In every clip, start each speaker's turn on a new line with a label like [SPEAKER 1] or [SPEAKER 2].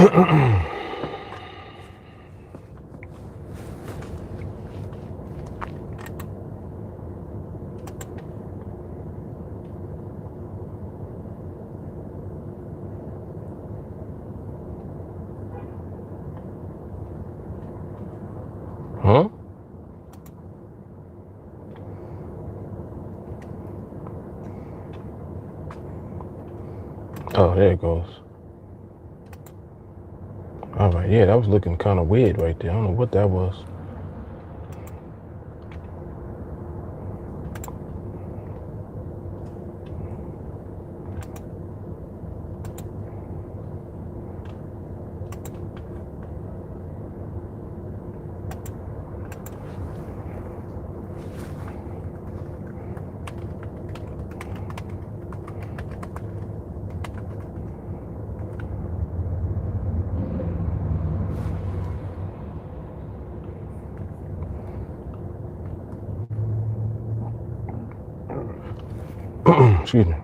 [SPEAKER 1] Huh? Oh, there it goes. All right, yeah, that was looking kind of weird right there. I don't know what that was. Excuse me.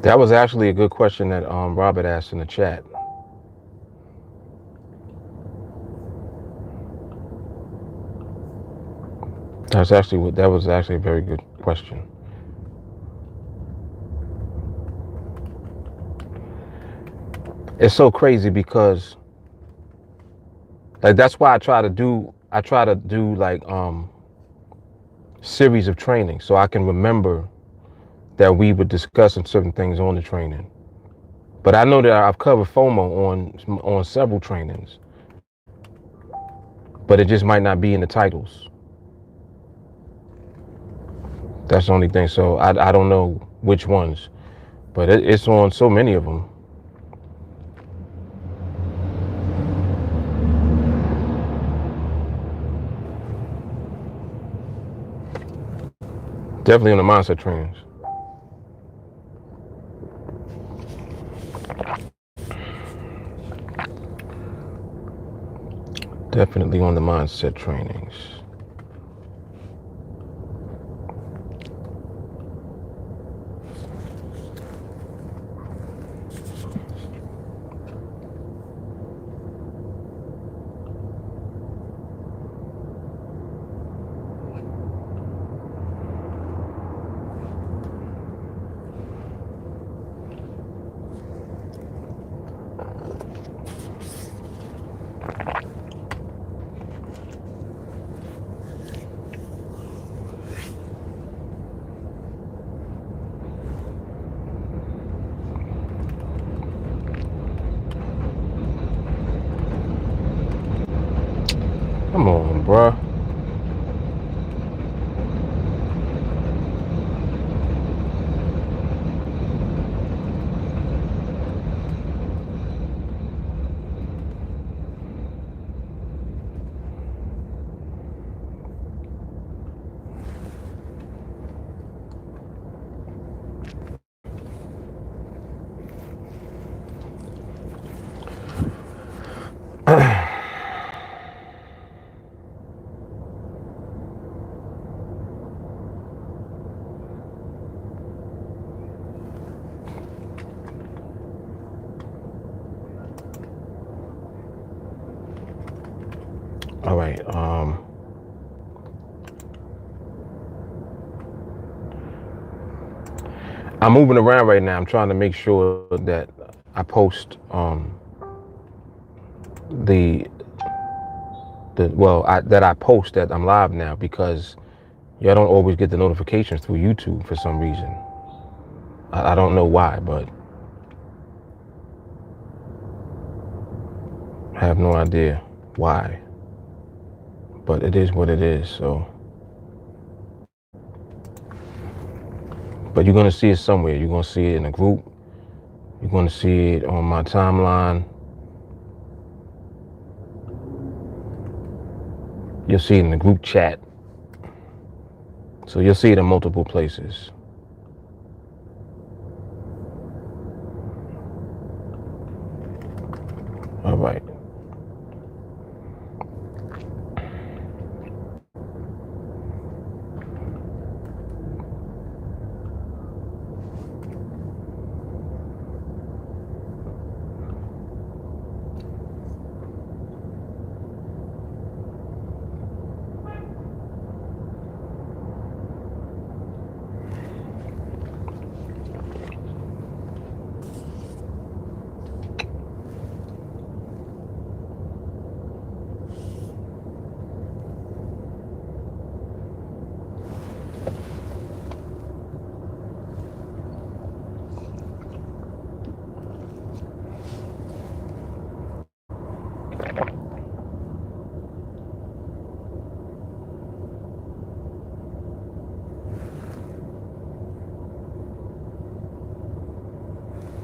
[SPEAKER 1] That was actually a good question that Robert asked in the chat. That was actually a very good question. It's so crazy because like that's why I try to do like series of training so I can remember that we were discussing certain things on the training. But I know that I've covered FOMO on several trainings, but it just might not be in the titles. That's the only thing. So I don't know which ones, but it's on so many of them. Definitely on the mindset trainings. Definitely on the mindset trainings. Come on, bruh. All right. I'm moving around right now. I'm trying to make sure that I post that I post that I'm live now, because y'all don't always get the notifications through YouTube for some reason. I don't know why, but I have no idea why. But it is what it is. So, but you're gonna see it somewhere. You're gonna see it in a group. You're gonna see it on my timeline. You'll see it in the group chat. So you'll see it in multiple places. All right.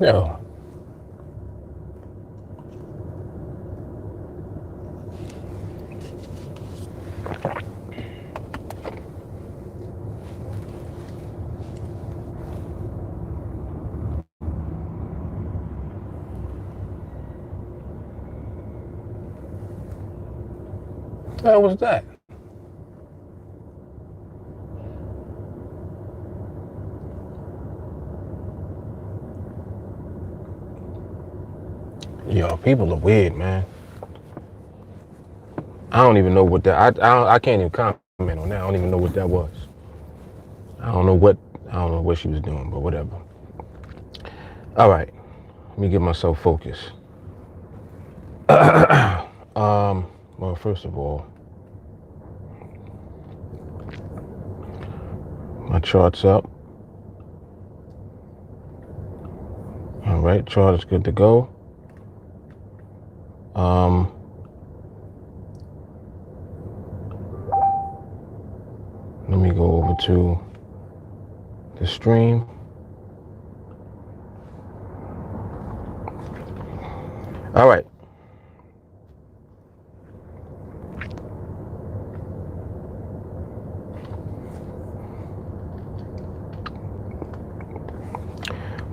[SPEAKER 1] Yo. What the hell was that? Yo, people are weird, man. I don't even know what that. I can't even comment on that. I don't even know what that was. I don't know what she was doing, but whatever. All right, let me get myself focused. Well, first of all, my chart's up. All right, chart is good to go. Let me go over to the stream. All right.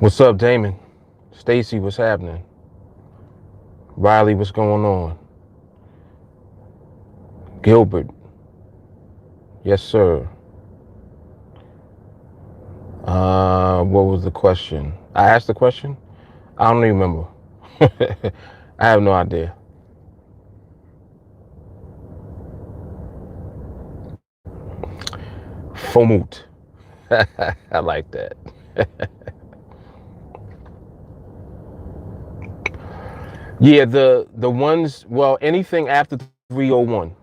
[SPEAKER 1] What's up, Damon? Stacy, what's happening? Riley, what's going on? Gilbert, yes, sir. What was the question? I asked the question? I don't even remember. I have no idea. FOMOT. I like that. Yeah, the ones, well, anything after 301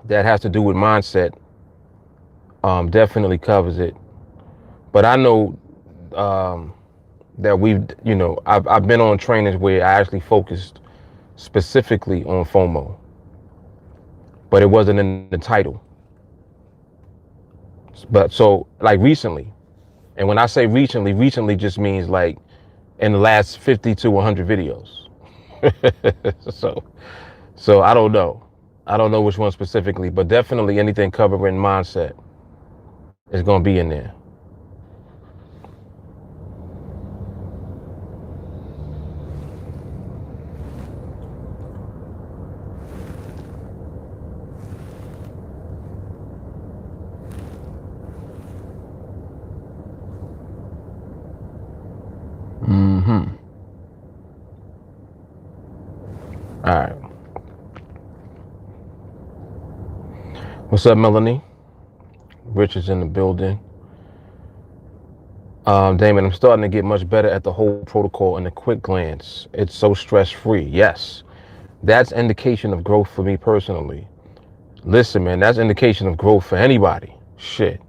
[SPEAKER 1] that has to do with mindset definitely covers it. But I know that I've been on trainings where I actually focused specifically on FOMO, but it wasn't in the title. But so like recently, and when I say recently just means like in the last 50 to 100 videos. So I don't know. I don't know which one specifically, but definitely anything covering mindset is going to be in there. All right. What's up, Melanie? Rich is in the building. Damon, I'm starting to get much better at the whole protocol in a quick glance. It's so stress-free. Yes, that's indication of growth for me personally. Listen, man, that's indication of growth for anybody. Shit.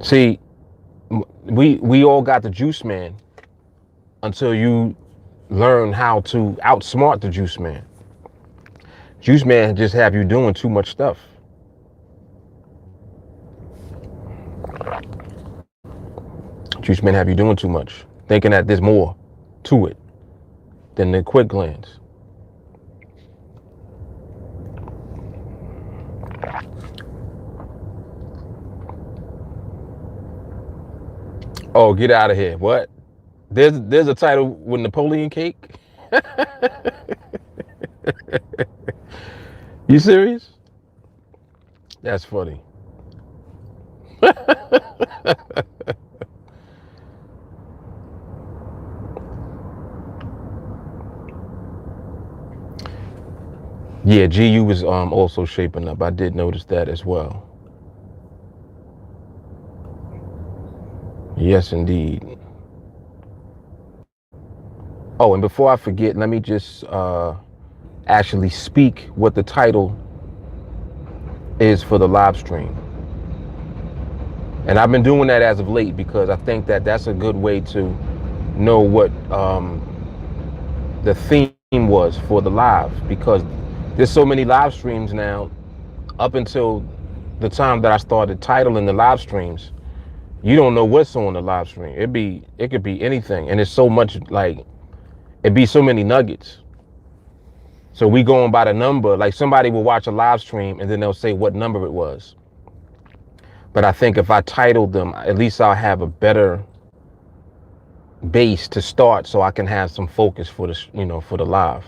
[SPEAKER 1] See, we all got the juice man until you learn how to outsmart the juice man. Juice man just have you doing too much stuff. Juice man have you doing too much, thinking that there's more to it than the quick glance. Oh, get out of here. What? There's a title with Napoleon cake? You serious? That's funny. Yeah, GU was also shaping up. I did notice that as well. Yes, indeed. Oh, and before I forget, let me just actually speak what the title is for the live stream. And I've been doing that as of late because I think that that's a good way to know what the theme was for the live, because there's so many live streams now. Up until the time that I started titling the live streams, You don't know what's on the live stream. It could be anything, and it's so much like it be so many nuggets. So we going by the number. Like somebody will watch a live stream and then they'll say what number it was. But I think if I titled them, at least I'll have a better base to start, so I can have some focus for the for the live.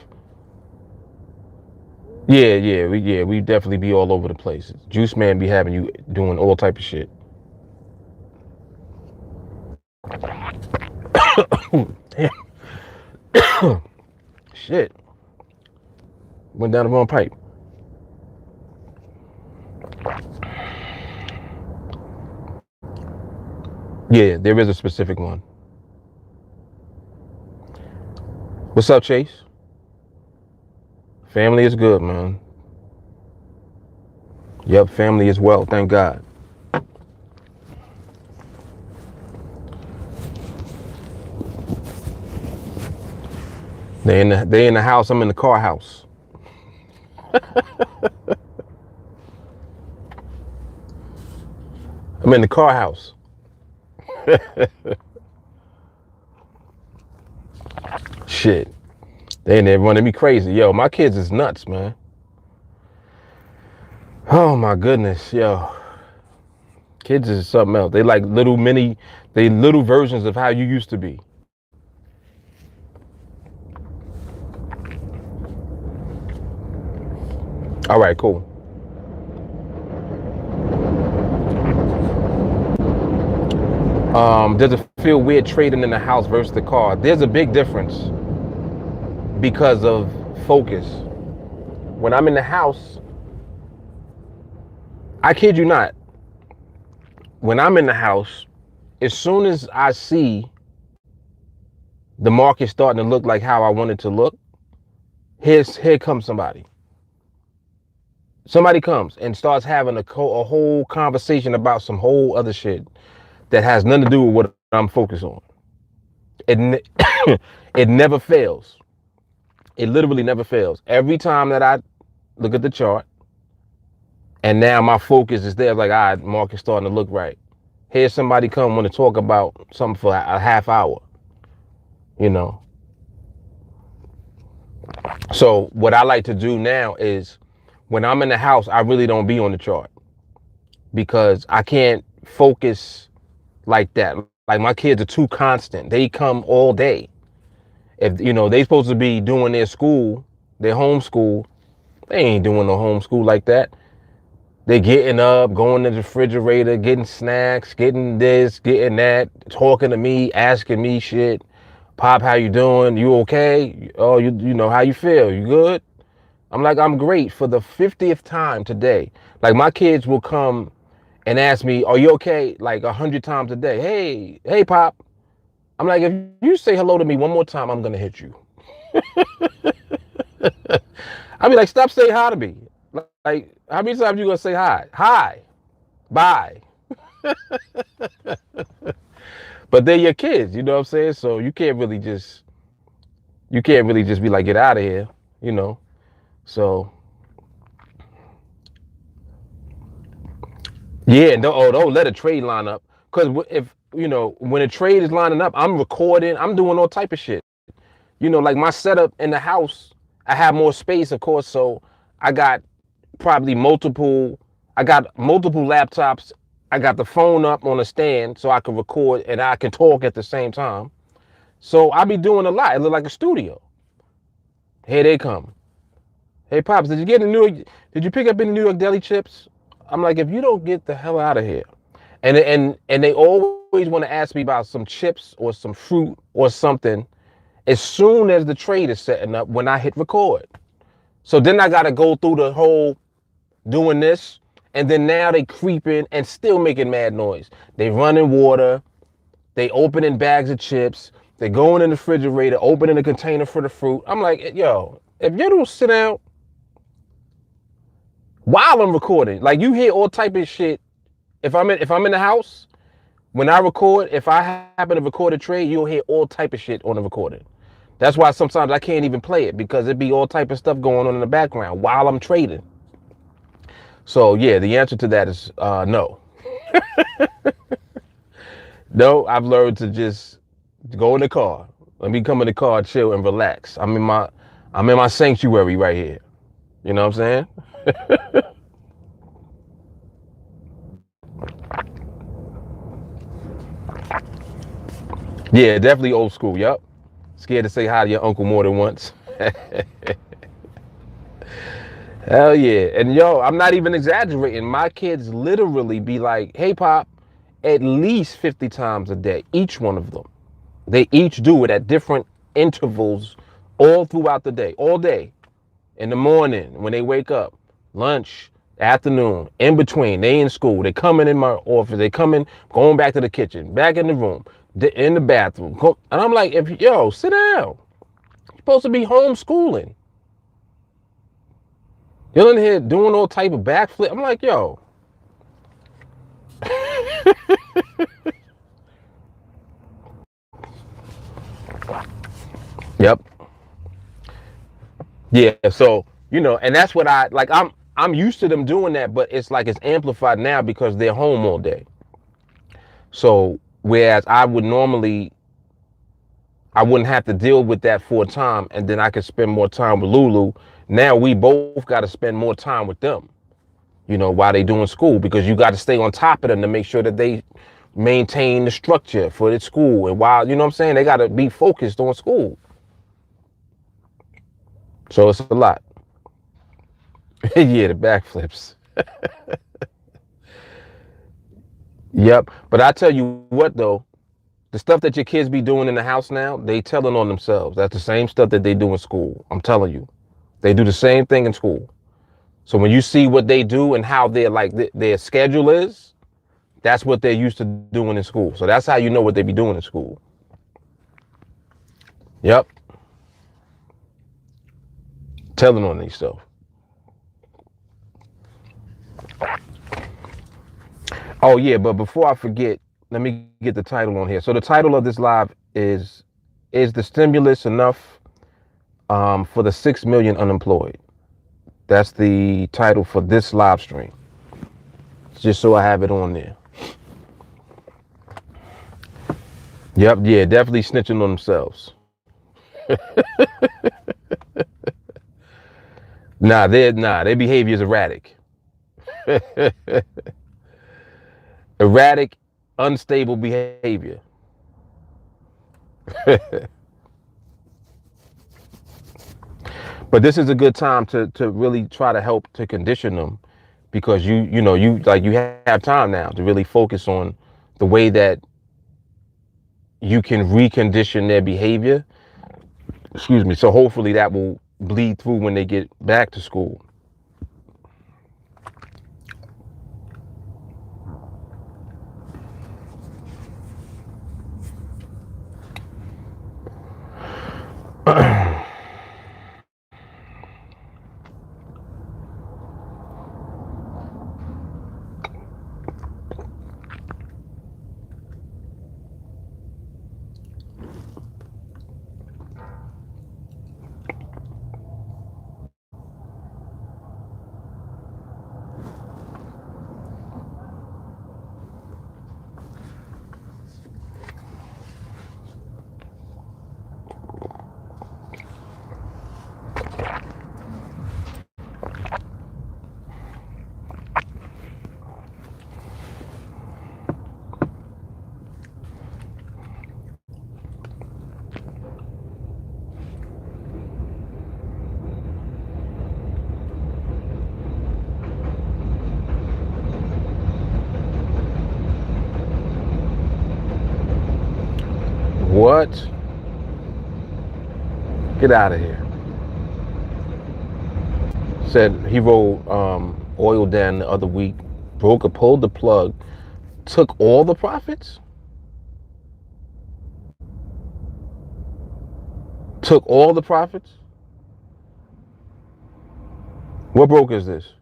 [SPEAKER 1] We definitely be all over the place. Juice Man be having you doing all type of shit. Shit. Went down the wrong pipe. Yeah, there is a specific one. What's up, Chase? Family is good, man. Yep, family is well, thank God. They in the house, I'm in the car house. I'm in the car house. Shit. They in there running me crazy. Yo, my kids is nuts, man. Oh my goodness, yo. Kids is something else. They like little versions of how you used to be. All right, cool. Does it feel weird trading in the house versus the car? There's a big difference because of focus. When I'm in the house, I kid you not, when I'm in the house, as soon as I see the market starting to look like how I want it to look, here comes somebody. Somebody comes and starts having a whole conversation about some whole other shit that has nothing to do with what I'm focused on. It never fails. It literally never fails. Every time that I look at the chart and now my focus is there, like, all right, market's starting to look right. Here's somebody come want to talk about something for a half hour, So what I like to do now is when I'm in the house, I really don't be on the chart because I can't focus like that. Like my kids are too constant. They come all day. If they supposed to be doing their school, their homeschool, they ain't doing no homeschool like that. They getting up, going to the refrigerator, getting snacks, getting this, getting that, talking to me, asking me shit. Pop, how you doing? You okay? Oh, how you feel? You good? I'm like, I'm great for the 50th time today. Like my kids will come and ask me, are you okay? Like 100 times a day. Hey, Pop. I'm like, if you say hello to me one more time, I'm going to hit you. I be like, stop saying hi to me. Like, how many times you going to say hi? Hi. Bye. But they're your kids, you know what I'm saying? So you can't really just be like, get out of here, So yeah, don't let a trade line up. Because if, when a trade is lining up, I'm recording, I'm doing all type of shit. Like my setup in the house, I have more space, of course. So I got multiple laptops. I got the phone up on a stand so I can record and I can talk at the same time. So I be doing a lot. It look like a studio. Here they come. Hey, Pops, did you pick up any New York deli chips? I'm like, if you don't get the hell out of here. And they always want to ask me about some chips or some fruit or something as soon as the trade is setting up when I hit record. So then I got to go through the whole doing this. And then now they creeping and still making mad noise. They running water. They opening bags of chips. They going in the refrigerator, opening a container for the fruit. I'm like, yo, if you don't sit down while I'm recording, like you hear all type of shit. If I'm in the house, when I record, if I happen to record a trade, you'll hear all type of shit on the recording. That's why sometimes I can't even play it because it'd be all type of stuff going on in the background while I'm trading. So yeah, the answer to that is no. No, I've learned to just go in the car. Let me come in the car, chill, and relax. I'm in my sanctuary right here. You know what I'm saying? Yeah, definitely old school. Yup. Scared to say hi to your uncle more than once. Hell yeah. And yo, I'm not even exaggerating. My kids literally be like, hey, Pop, at least 50 times a day, each one of them. They each do it at different intervals all throughout the day, all day. In the morning, when they wake up, lunch, afternoon, in between, they in school, they coming in my office, they coming, going back to the kitchen, back in the room, in the bathroom. And I'm like, yo, sit down. You're supposed to be homeschooling. You're in here doing all type of backflip. I'm like, yo. Yep. Yeah. So, and that's what I like. I'm used to them doing that, but it's like it's amplified now because they're home all day. So whereas I wouldn't have to deal with that for a time, and then I could spend more time with Lulu. Now we both got to spend more time with them, while they doing school, because you got to stay on top of them to make sure that they maintain the structure for the school. And while, you know what I'm saying, they got to be focused on school. So it's a lot. Yeah, the backflips. Yep. But I tell you what, though, the stuff that your kids be doing in the house now, they telling on themselves. That's the same stuff that they do in school. I'm telling you. They do the same thing in school. So when you see what they do and how their schedule is, that's what they're used to doing in school. So that's how you know what they be doing in school. Yep. Telling on themselves. Oh yeah, but before I forget, let me get the title on here. So the title of this live is the stimulus enough for the 6 million unemployed? That's the title for this live stream. Just so I have it on there. Yep, yeah, definitely snitching on themselves. Their behavior is erratic. Erratic, unstable behavior. But this is a good time to really try to help to condition them, because you have time now to really focus on the way that you can recondition their behavior. Excuse me. So hopefully that will bleed through when they get back to school. What? Get out of here. Said he rolled oil down the other week, broker pulled the plug, took all the profits? Took all the profits? What broker is this?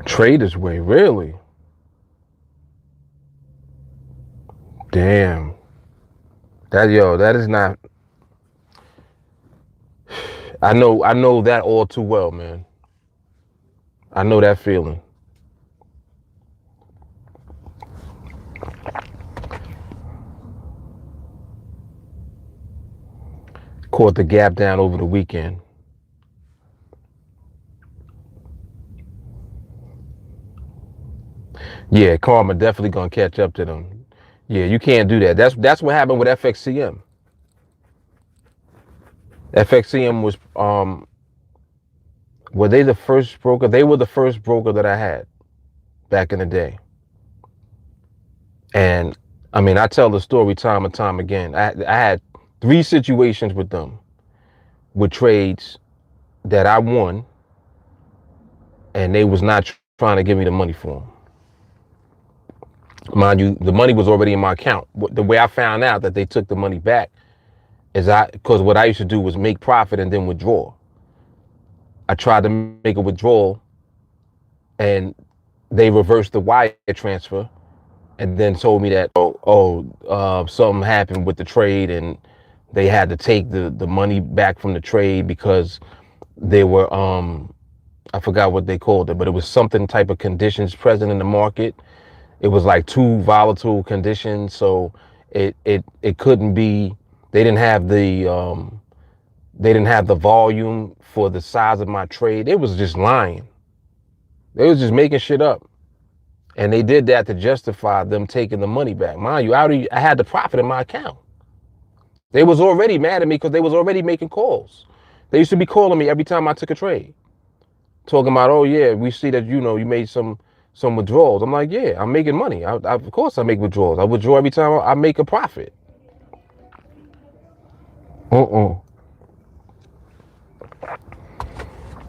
[SPEAKER 1] Trader's Way, really? Damn. That is not. I know that all too well, man. I know that feeling. Caught the gap down over the weekend. Yeah, karma definitely gonna catch up to them. Yeah, you can't do that. That's what happened with FXCM. FXCM was were they the first broker? They were the first broker that I had back in the day. And I mean, I tell the story time and time again. I had 3 situations with them with trades that I won, and they was not trying to give me the money for them. Mind you, the money was already in my account. The way I found out that they took the money back is because what I used to do was make profit and then withdraw. I tried to make a withdrawal, and they reversed the wire transfer, and then told me that something happened with the trade, and they had to take the money back from the trade because they were I forgot what they called it, but it was something type of conditions present in the market. It was like too volatile conditions, so it couldn't be. They didn't have the volume for the size of my trade. It was just lying. They was just making shit up, and they did that to justify them taking the money back. Mind you, I had the profit in my account. They was already mad at me because they was already making calls. They used to be calling me every time I took a trade, talking about, oh yeah, we see that you made some withdrawals. I'm like, yeah, I'm making money. Of course I make withdrawals. I withdraw every time I make a profit.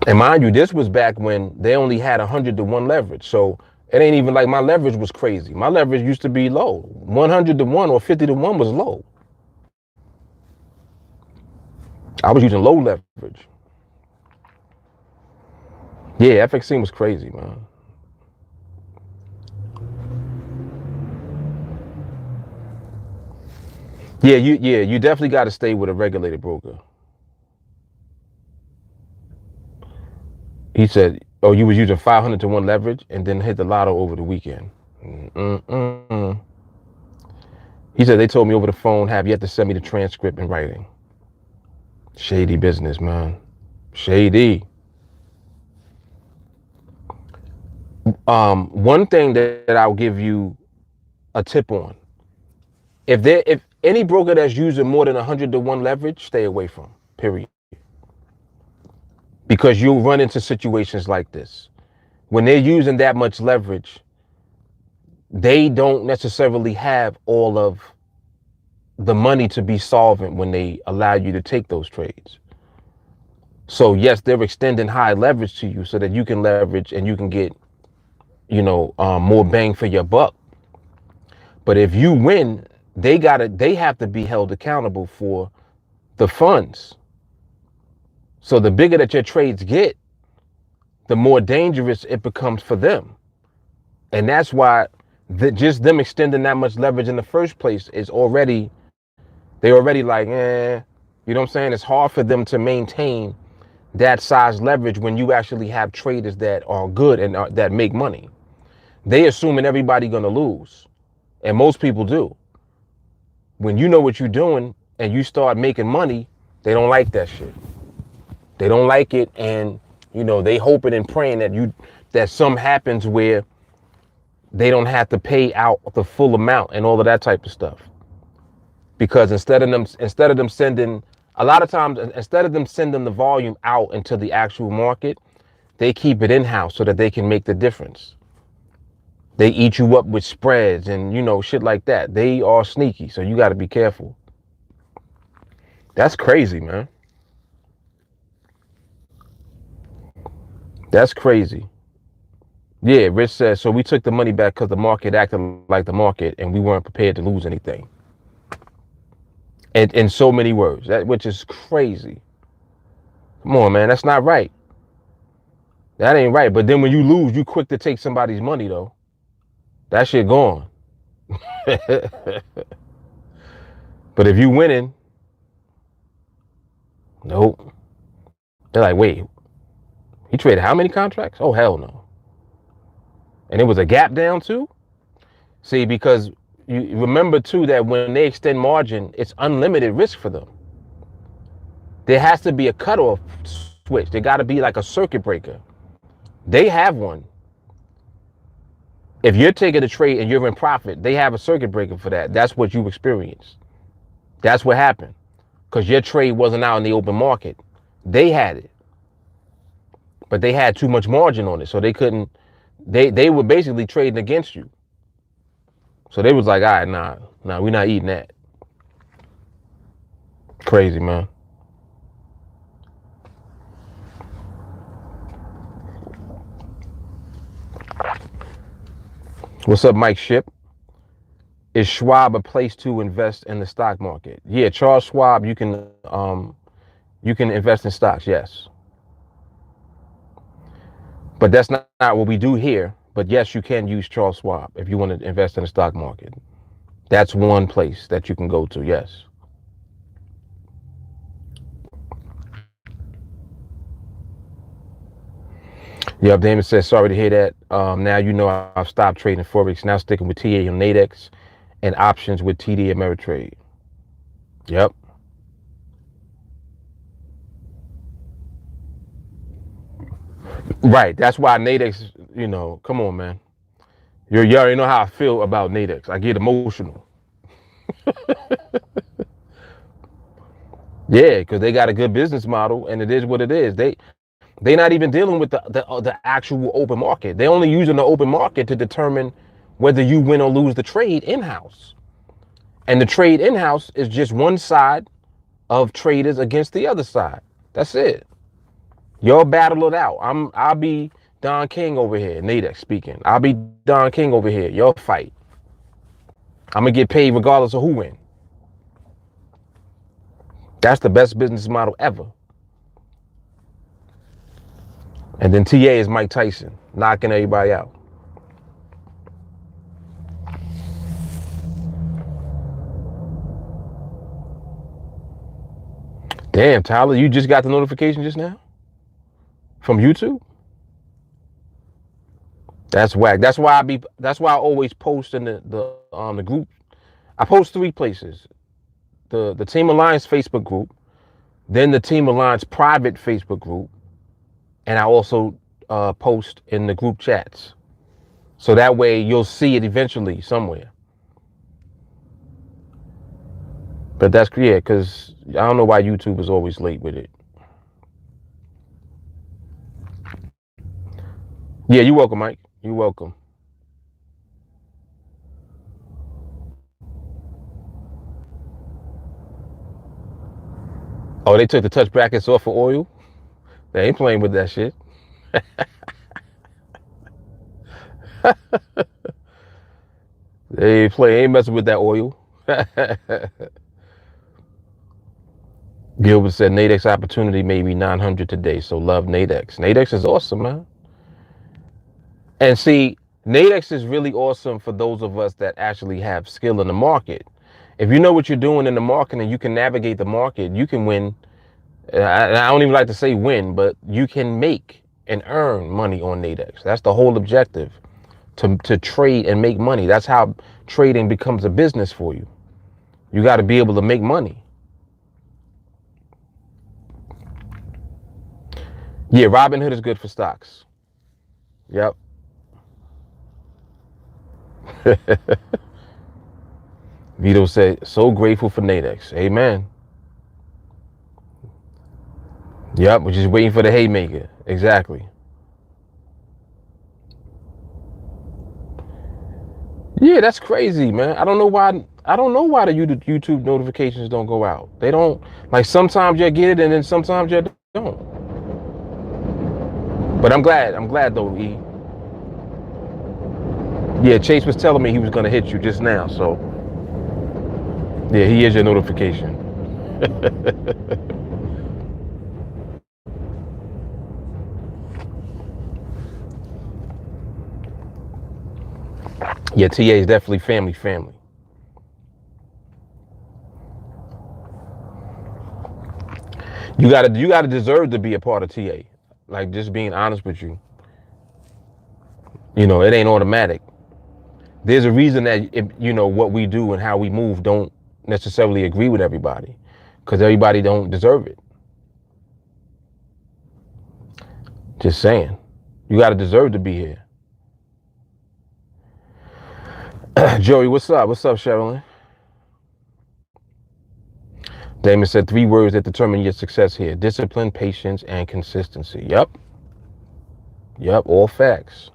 [SPEAKER 1] And mind you, this was back when they only had 100-to-1 leverage. So it ain't even like my leverage was crazy. My leverage used to be low. 100-to-1 or 50-to-1 was low. I was using low leverage. Yeah, FXC was crazy, man. Yeah, you definitely got to stay with a regulated broker. He said, oh, you was using 500-to-1 leverage and then hit the lotto over the weekend. Mm-mm. He said they told me over the phone, have yet to send me the transcript in writing. Shady business, man. Shady. One thing that I'll give you a tip on. If any broker that's using more than 100-to-1 leverage, stay away from, period. Because you'll run into situations like this. When they're using that much leverage, they don't necessarily have all of the money to be solvent when they allow you to take those trades. So yes, they're extending high leverage to you so that you can leverage and you can get, more bang for your buck. But if you win, they have to be held accountable for the funds. So the bigger that your trades get, the more dangerous it becomes for them. And that's why just them extending that much leverage in the first place is they're already like, you know what I'm saying? It's hard for them to maintain that size leverage when you actually have traders that are good and that make money. They assuming everybody gonna lose. And most people do. When you know what you're doing and you start making money, they don't like that shit. They don't like it, and they hoping and praying that something happens where they don't have to pay out the full amount and all of that type of stuff. Because instead of them sending, a lot of times, instead of them sending the volume out into the actual market, they keep it in-house so that they can make the difference. They eat you up with spreads and shit like that. They are sneaky, so you got to be careful. That's crazy, man. That's crazy. Yeah, Rich says, so we took the money back because the market acted like the market and we weren't prepared to lose anything. And in so many words, which is crazy. Come on, man, that's not right. That ain't right. But then when you lose, you quick to take somebody's money, though. That shit gone. But if you winning, nope. They're like, wait, he traded how many contracts? Oh, hell no. And it was a gap down too? See, because you remember too that when they extend margin, it's unlimited risk for them. There has to be a cutoff switch. There got to be like a circuit breaker. They have one. If you're taking a trade and you're in profit, they have a circuit breaker for that. That's what you experienced. That's what happened. Because your trade wasn't out in the open market. They had it. But they had too much margin on it. So they couldn't, they were basically trading against you. So they was like, all right, nah, we're not eating that. Crazy, man. What's up, Mike Ship? Is Schwab a place to invest in the stock market? Yeah, Charles Schwab, you can invest in stocks, yes. But that's not what we do here. But yes, you can use Charles Schwab if you want to invest in the stock market. That's one place that you can go to, yes. Yep, Damon says, sorry to hear that. Now you know I've stopped trading Forex, now sticking with TA on NADEX and options with TD Ameritrade. Yep. Right, that's why NADEX, come on, man. You already know how I feel about NADEX. I get emotional. Yeah, because they got a good business model, and it is what it is. They're not even dealing with the actual open market. They're only using the open market to determine whether you win or lose the trade in-house. And the trade in-house is just one side of traders against the other side. That's it. Y'all battle it out. I'll be Don King over here, NADEX speaking. I'll be Don King over here. Y'all fight. I'm gonna get paid regardless of who wins. That's the best business model ever. And then TA is Mike Tyson, knocking everybody out. Damn, Tyler, you just got the notification just now? From YouTube? That's whack. That's why I always post in the group. I post 3 places. The TeamAlliance Facebook group, then the TeamAlliance private Facebook group, and I also post in the group chats. So that way you'll see it eventually somewhere. But that's clear, because I don't know why YouTube is always late with it. Yeah, you're welcome, Mike. You're welcome. Oh, they took the touch brackets off for oil? They ain't playing with that shit. They ain't messing with that oil. Gilbert said NADEX opportunity maybe 900 today, so love NADEX. NADEX is awesome, man. And see, NADEX is really awesome for those of us that actually have skill in the market. If you know what you're doing in the market and you can navigate the market, you can win. I don't even like to say win, but you can make and earn money on NADEX. That's the whole objective, to trade and make money. That's how trading becomes a business for you. You got to be able to make money. Yeah, Robinhood is good for stocks. Yep. Vito said, so grateful for NADEX. Amen. Yep, we're just waiting for the haymaker. Exactly. Yeah, that's crazy, man. I don't know why the YouTube notifications don't go out. They don't, like, sometimes you get it and then sometimes you don't. But I'm glad though, E. Yeah, Chase was telling me he was gonna hit you just now, so yeah, he is your notification. Yeah, TA is definitely family. You gotta deserve to be a part of TA. Like, just being honest with you. It ain't automatic. There's a reason that what we do and how we move don't necessarily agree with everybody, because everybody don't deserve it. Just saying, you got to deserve to be here. Joey, what's up? What's up, Sherilyn? Damon said 3 words that determine your success here: discipline, patience, and consistency. Yep, all facts.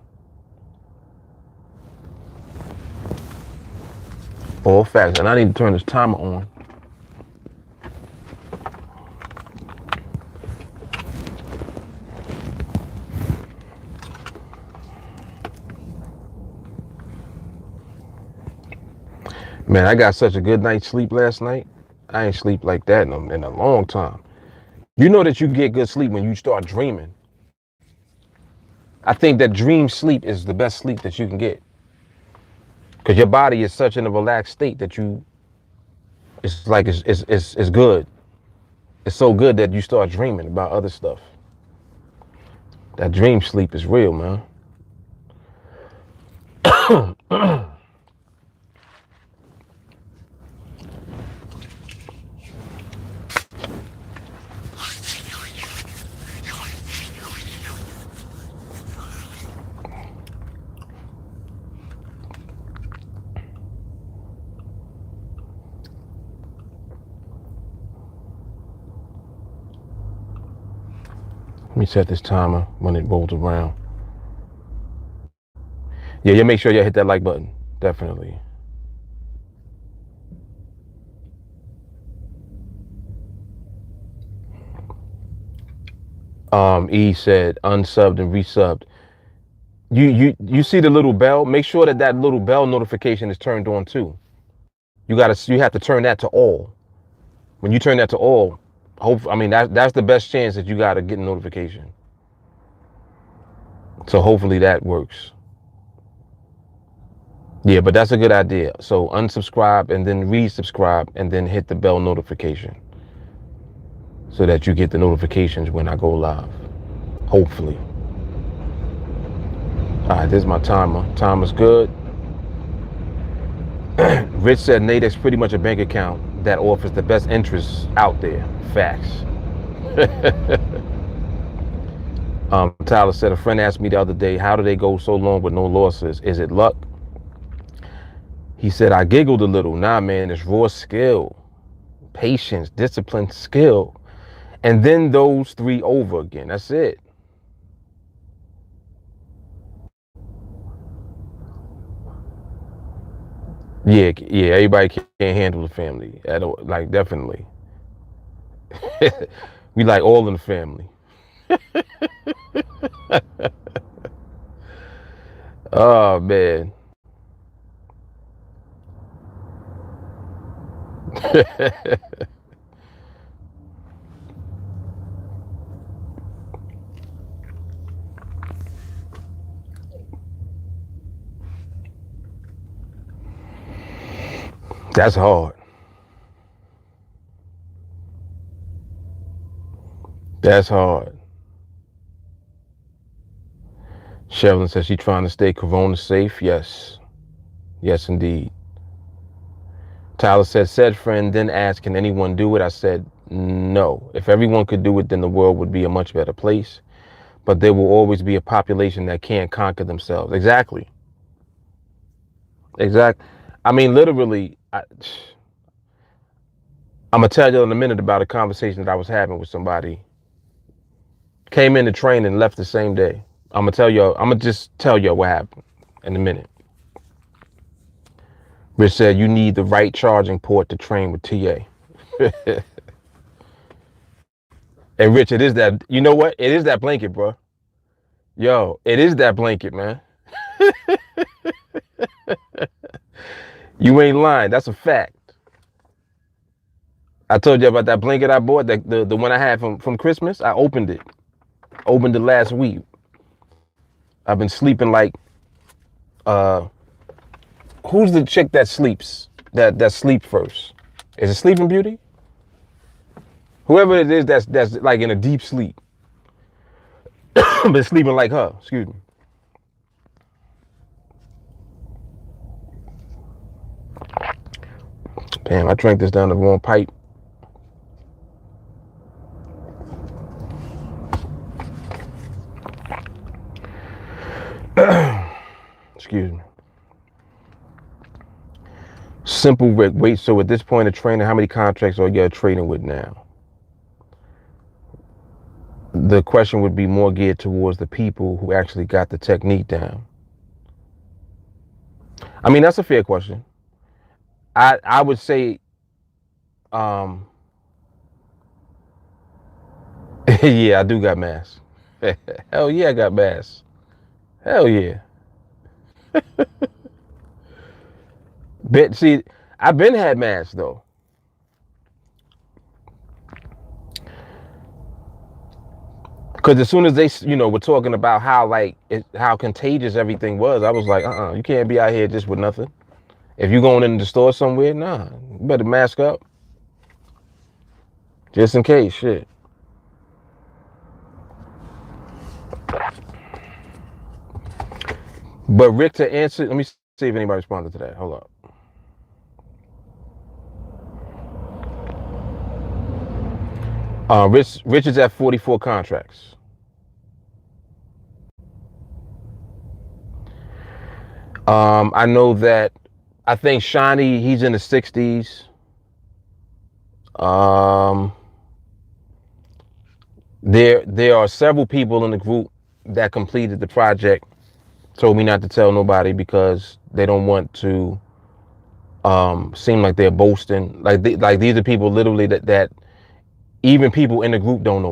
[SPEAKER 1] All facts. And I need to turn this timer on. Man, I got such a good night's sleep last night. I ain't sleep like that in a long time. You know that you get good sleep when you start dreaming. I think that dream sleep is the best sleep that you can get, because your body is such in a relaxed state that it's like it's good. It's so good that you start dreaming about other stuff. That dream sleep is real, man. Let me set this timer when it rolls around. Yeah, you make sure you hit that like button. Definitely. E said unsubbed and resubbed. You see the little bell? Make sure that little bell notification is turned on too. You have to turn that to all. When you turn that to all, that's the best chance that you got to get a notification. So hopefully that works. Yeah, but that's a good idea. So unsubscribe and then resubscribe and then hit the bell notification, so that you get the notifications when I go live. Hopefully. All right, this is my timer. Timer's good. Rich said NADEX pretty much a bank account that offers the best interest out there. Facts. Tyler said a friend asked me the other day, how do they go so long with no losses? Is it luck? He said, I giggled a little. Nah, man, it's raw skill, patience, discipline, skill. And then those 3 over again. That's it. Yeah, everybody can't handle the family at all. Like, definitely. We like all in the family. Oh, man. That's hard. That's hard. Sherilyn says she's trying to stay corona safe. Yes. Yes, indeed. Tyler said friend then asked, can anyone do it? I said, no. If everyone could do it, then the world would be a much better place. But there will always be a population that can't conquer themselves. Exactly. I mean, literally, I'm going to tell you in a minute about a conversation that I was having with somebody. Came in to train and left the same day. I'm going to just tell you what happened in a minute. Rich said, you need the right charging port to train with TA. And Rich, it is that, you know what? It is that blanket, bro. Yo, it is that blanket, man. You ain't lying. That's a fact. I told you about that blanket I bought, the one I had from Christmas. I opened it. Opened it last week. I've been sleeping like, who's the chick that sleeps? That sleep first? Is it Sleeping Beauty? Whoever it is that's like in a deep sleep, but sleeping like her. Excuse me. Damn, I drank this down the wrong pipe. Excuse me. Simple wait. So at this point of training, how many contracts are you trading with now? The question would be more geared towards the people who actually got the technique down. I mean, that's a fair question. I would say, um, yeah, I do got mass. Hell yeah, I got mass. Hell yeah. See, I've been had mass though. Because as soon as they, were talking about how how contagious everything was, I was like, you can't be out here just with nothing. If you going into the store somewhere, nah, you better mask up, just in case. Shit. But Rick, to answer, let me see if anybody responded to that. Hold up. Rich is at 44 contracts. I know that. I think Shiny, he's in the 60s. There are several people in the group that completed the project. Told me not to tell nobody because they don't want to seem like they're boasting. Like these are people literally that even people in the group don't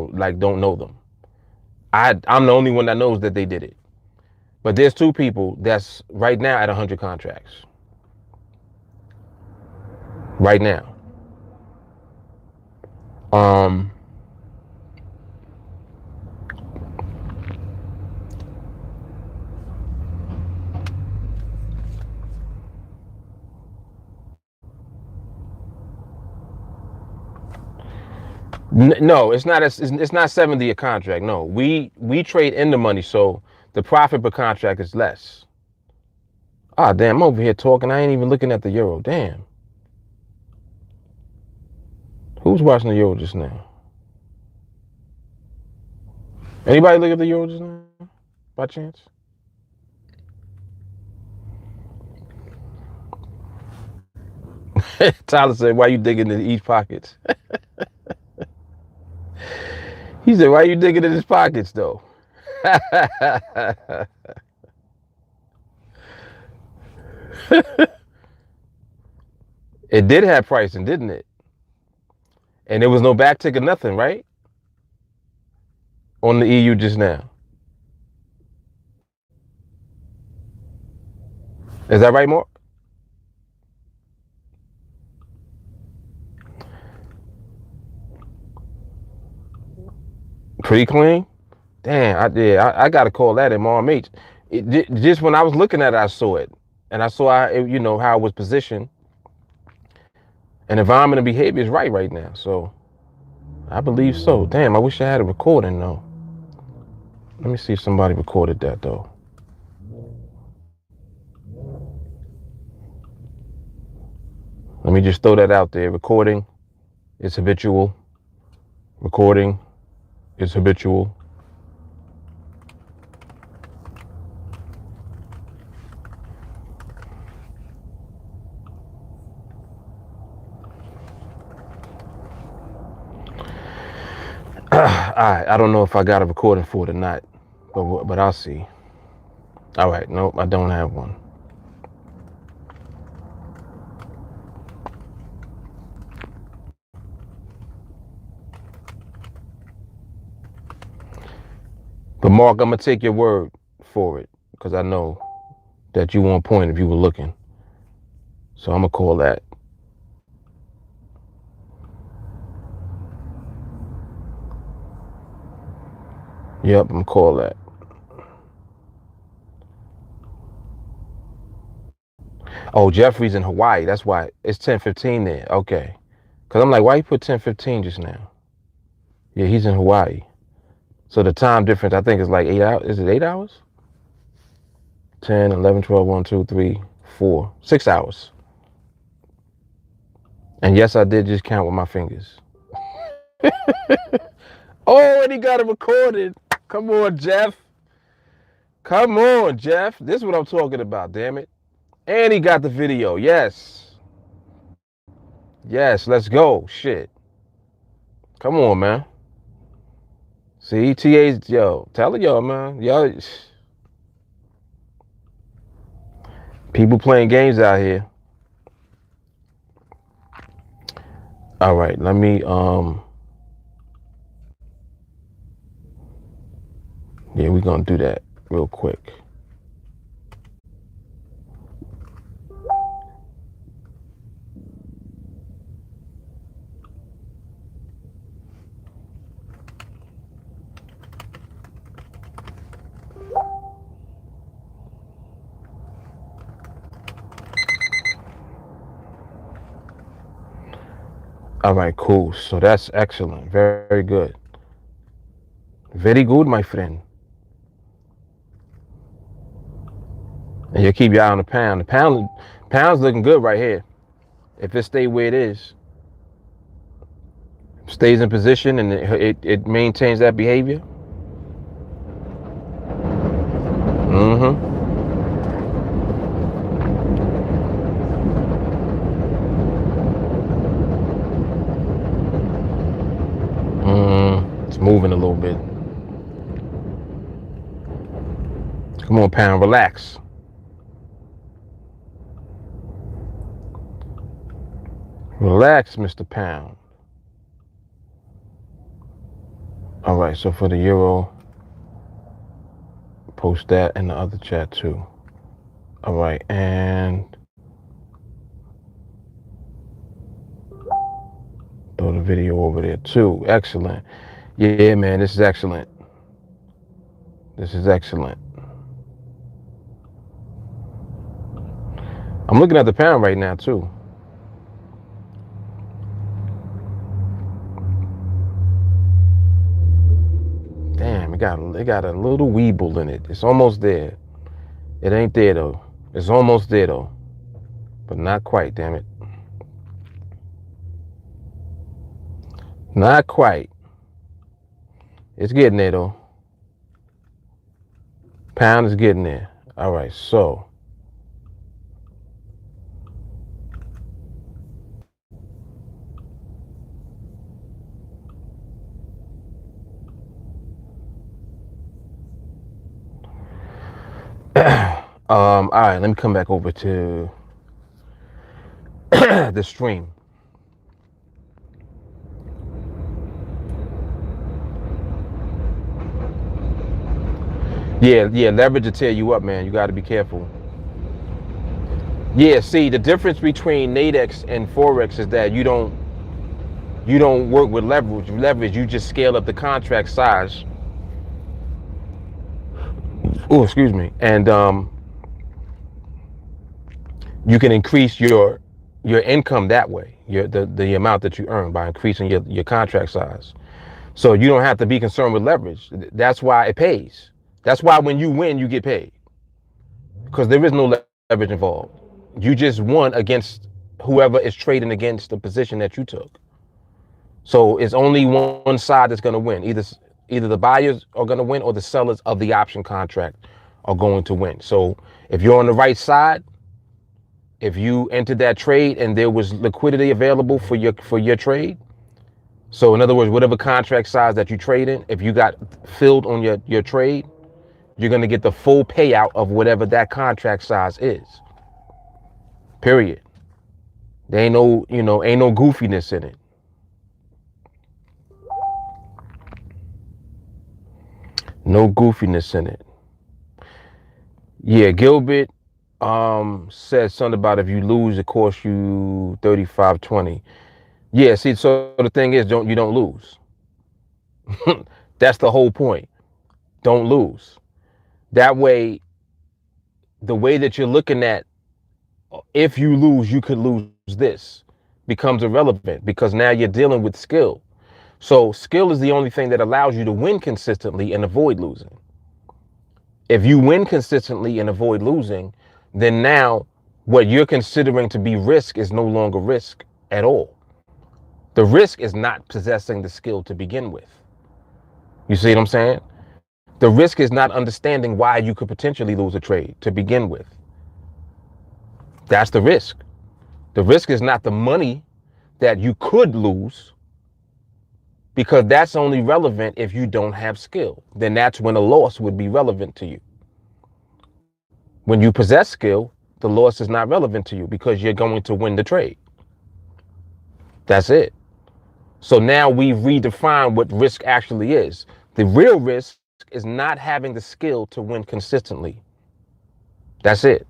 [SPEAKER 1] know them. I'm the only one that knows that they did it. But there's two people that's right now at 100 contracts. Right now. No, it's not. It's not 70 a contract. No, we trade in the money, so the profit per contract is less. Ah, damn! I'm over here talking. I ain't even looking at the euro. Damn. Who's watching the euro just now? Anybody look at the euro just now, by chance? Tyler said, "Why you digging in each pockets?" He said, "Why you digging in his pockets, though?" It did have pricing, didn't it? And there was no backtick or nothing, right? On the EU just now. Is that right, Mark? Pretty clean. Damn, I gotta call that in MRMH. Just when I was looking at it, I saw it, and I saw how it was positioned, and environment and behavior is right now. So I believe so. Damn, I wish I had a recording though. Let me see if somebody recorded that though. Let me just throw that out there. Recording is habitual. Recording is habitual. I don't know if I got a recording for it or not, but I'll see. All right, nope, I don't have one. But Mark, I'm gonna take your word for it because I know that you on point if you were looking. So I'm gonna call that. Yep, I'm gonna call that. Oh, Jeffrey's in Hawaii. That's why it's 10:15 there. Okay. Cause I'm like, why you put 10:15 just now? Yeah, he's in Hawaii. So the time difference, I think, is like 8 hours. Is it 8 hours? 10, 11, 12, 1, 2, 3, 4, 6 hours. And yes, I did just count with my fingers. Oh, and he got it recorded. Come on, Jeff. Come on, Jeff. This is what I'm talking about, damn it. And he got the video. Yes. Yes, let's go. Shit. Come on, man. See, TA's, yo, tell y'all, man. Y'all, people playing games out here. All right, let me, yeah, we're gonna do that real quick. All right, cool. So that's excellent. Very, very good. Very good, my friend. And you keep your eye on the pound. Pound's looking good right here. If it stay where it is, stays in position, and it maintains that behavior. Mm-hmm. It's moving a little bit. Come on, pound, relax. Relax, Mr. Pound. All right, so for the euro, post that in the other chat too. All right, and throw the video over there too. Excellent. Yeah, man, this is excellent. This is excellent. I'm looking at the pound right now too. Damn, it got a little weeble in it. It's almost there. It ain't there though. It's almost there though, but not quite. Damn it. Not quite. It's getting there though. Pound is getting there. All right, so all right, let me come back over to the stream. Yeah, leverage will tear you up, man. You got to be careful. Yeah, see, the difference between NADEX and Forex is that you don't work with leverage. Leverage, you just scale up the contract size. Oh, excuse me. And you can increase your income that way. The amount that you earn by increasing your contract size. So you don't have to be concerned with leverage. That's why it pays. That's why when you win, you get paid. Because there is no leverage involved. You just won against whoever is trading against the position that you took. So it's only one side that's going to win. Either the buyers are going to win or the sellers of the option contract are going to win. So if you're on the right side, if you entered that trade and there was liquidity available for your trade, so in other words, whatever contract size that you trade in, if you got filled on your trade, you're going to get the full payout of whatever that contract size is. Period. There ain't no, ain't no goofiness in it. No goofiness in it. Yeah, Gilbert said something about if you lose, it costs you 35.20. Yeah, see, so the thing is, you don't lose. That's the whole point. Don't lose. That way, the way that you're looking at, if you lose, you could lose this, becomes irrelevant because now you're dealing with skill. So skill is the only thing that allows you to win consistently and avoid losing. If you win consistently and avoid losing, then now what you're considering to be risk is no longer risk at all. The risk is not possessing the skill to begin with. You see what I'm saying? The risk is not understanding why you could potentially lose a trade to begin with. That's the risk. The risk is not the money that you could lose, because that's only relevant if you don't have skill. Then that's when a loss would be relevant to you. When you possess skill, the loss is not relevant to you because you're going to win the trade. That's it. So now we've redefined what risk actually is. The real risk is not having the skill to win consistently. That's it.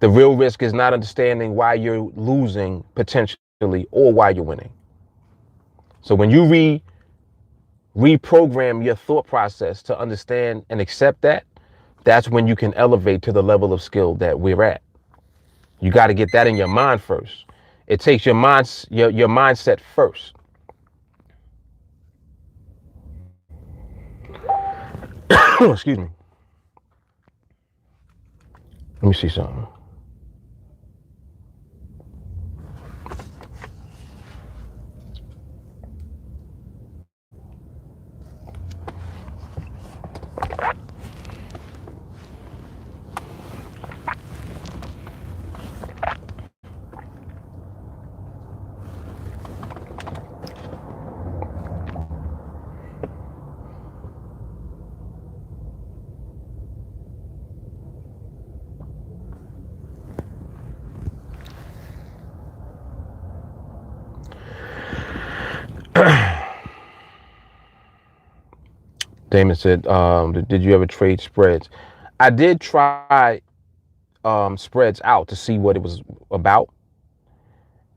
[SPEAKER 1] The real risk is not understanding why you're losing potentially or why you're winning. So when you reprogram your thought process to understand and accept that, that's when you can elevate to the level of skill that we're at. You got to get that in your mind first. It takes your mindset first. Excuse me. Let me see something. Damon said, did you ever trade spreads? I did try spreads out to see what it was about.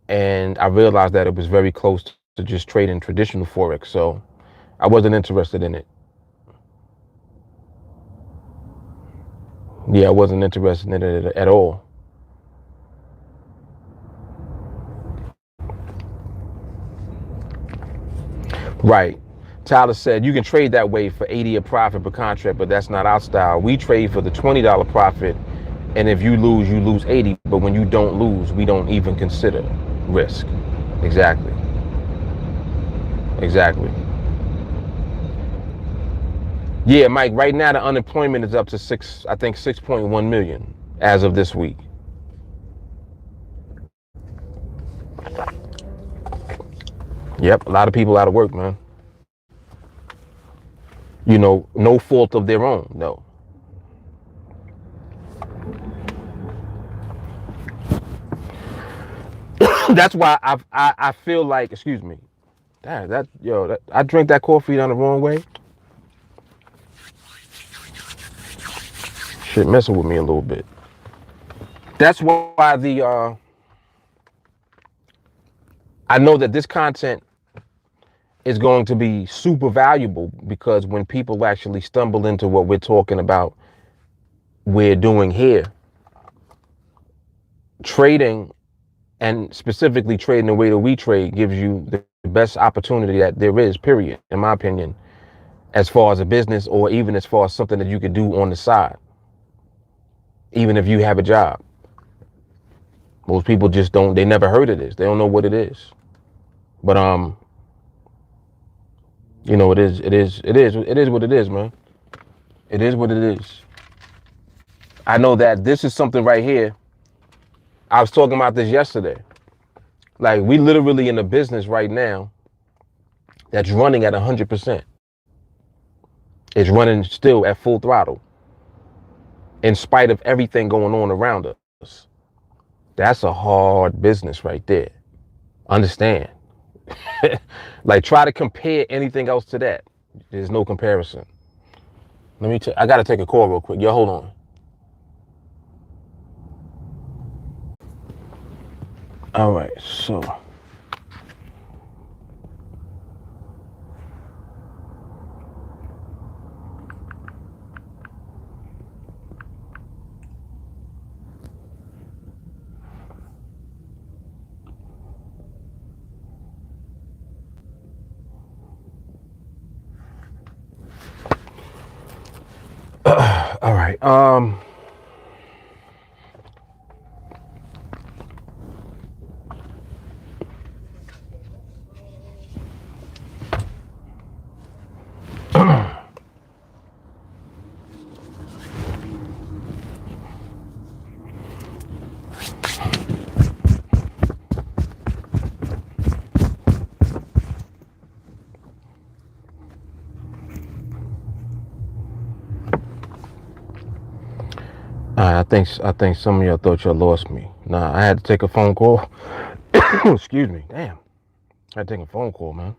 [SPEAKER 1] And I realized that it was very close to just trading traditional Forex. So I wasn't interested in it. Yeah, I wasn't interested in it at all. Right. Tyler said, you can trade that way for 80 a profit per contract, but that's not our style. We trade for the $20 profit. And if you lose 80. But when you don't lose, we don't even consider risk. Exactly. Exactly. Yeah, Mike, right now the unemployment is up to 6.1 million as of this week. Yep, a lot of people out of work, man. No fault of their own, no. That's why I feel like, excuse me, I drink that coffee down the wrong way. Shit, messing with me a little bit. That's why I know that this content is going to be super valuable, because when people actually stumble into what we're talking about, we're doing here, trading, and specifically trading the way that we trade, gives you the best opportunity that there is, period, in my opinion, as far as a business, or even as far as something that you could do on the side, even if you have a job. Most people just don't, they never heard of this. They don't know what it is. But it is what it is, man. It is what it is. I know that this is something right here. I was talking about this yesterday. Like, we literally in a business right now that's running at 100%. It's running still at full throttle, in spite of everything going on around us. That's a hard business right there. Understand? Like, try to compare anything else to that. There's no comparison. I gotta take a call real quick. Yo, hold on. All right, so I think some of y'all thought y'all lost me. Nah, I had to take a phone call. Excuse me. Damn. I had to take a phone call, man.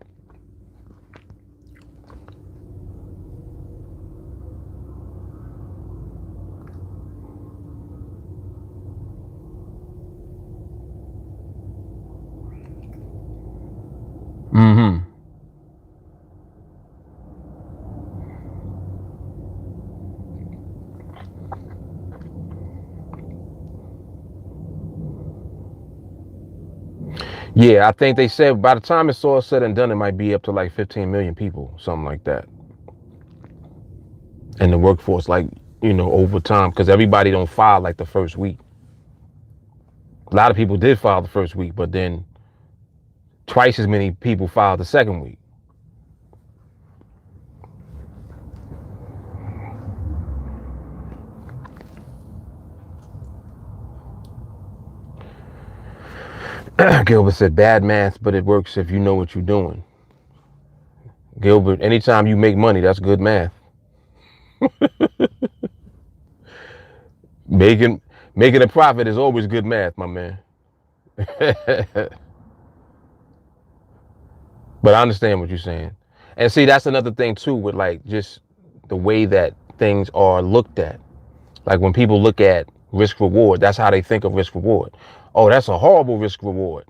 [SPEAKER 1] Mm-hmm. Yeah, I think they said by the time it's all said and done, it might be up to like 15 million people, something like that. And the workforce, like, over time, because everybody don't file like the first week. A lot of people did file the first week, but then twice as many people filed the second week. Gilbert said, bad math, but it works if you know what you're doing. Gilbert, anytime you make money, that's good math. Making a profit is always good math, my man. But I understand what you're saying. And see, that's another thing too, with like just the way that things are looked at. Like when people look at risk reward, that's how they think of risk reward. Oh, that's a horrible risk reward.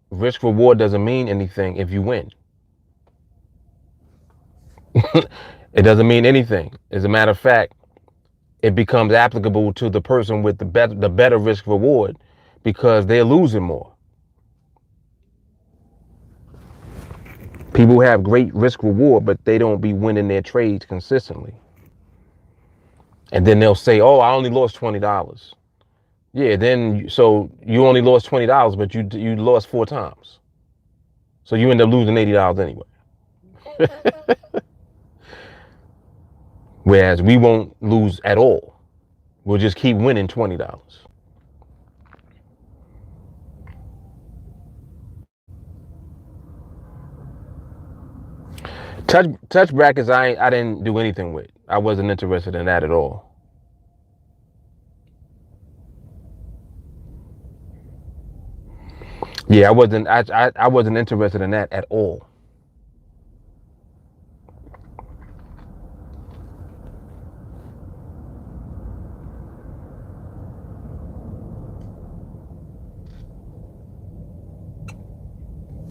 [SPEAKER 1] Risk reward doesn't mean anything if you win. It doesn't mean anything. As a matter of fact, it becomes applicable to the person with the better risk reward because they're losing more. People have great risk reward, but they don't be winning their trades consistently. And then they'll say, "Oh, I only lost $20." Yeah, then so you only lost $20, but you lost 4 times. So you end up losing $80 anyway. Whereas we won't lose at all. We'll just keep winning $20. Touch brackets, I didn't do anything with. I wasn't interested in that at all. Yeah, I wasn't interested in that at all.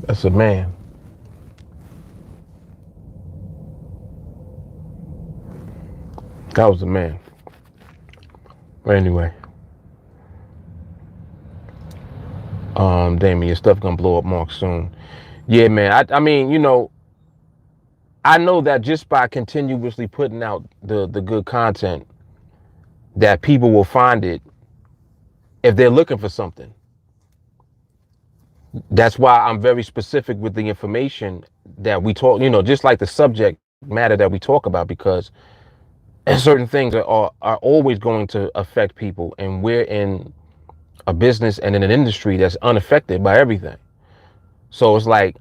[SPEAKER 1] That's a man. That was a man. But anyway. Damien, your stuff gonna blow up, Mark, soon. Yeah, man. I mean, I know that just by continuously putting out the good content, that people will find it if they're looking for something. That's why I'm very specific with the information that we talk, just like the subject matter that we talk about, because certain things are always going to affect people, and we're in a business and in an industry that's unaffected by everything. So it's like,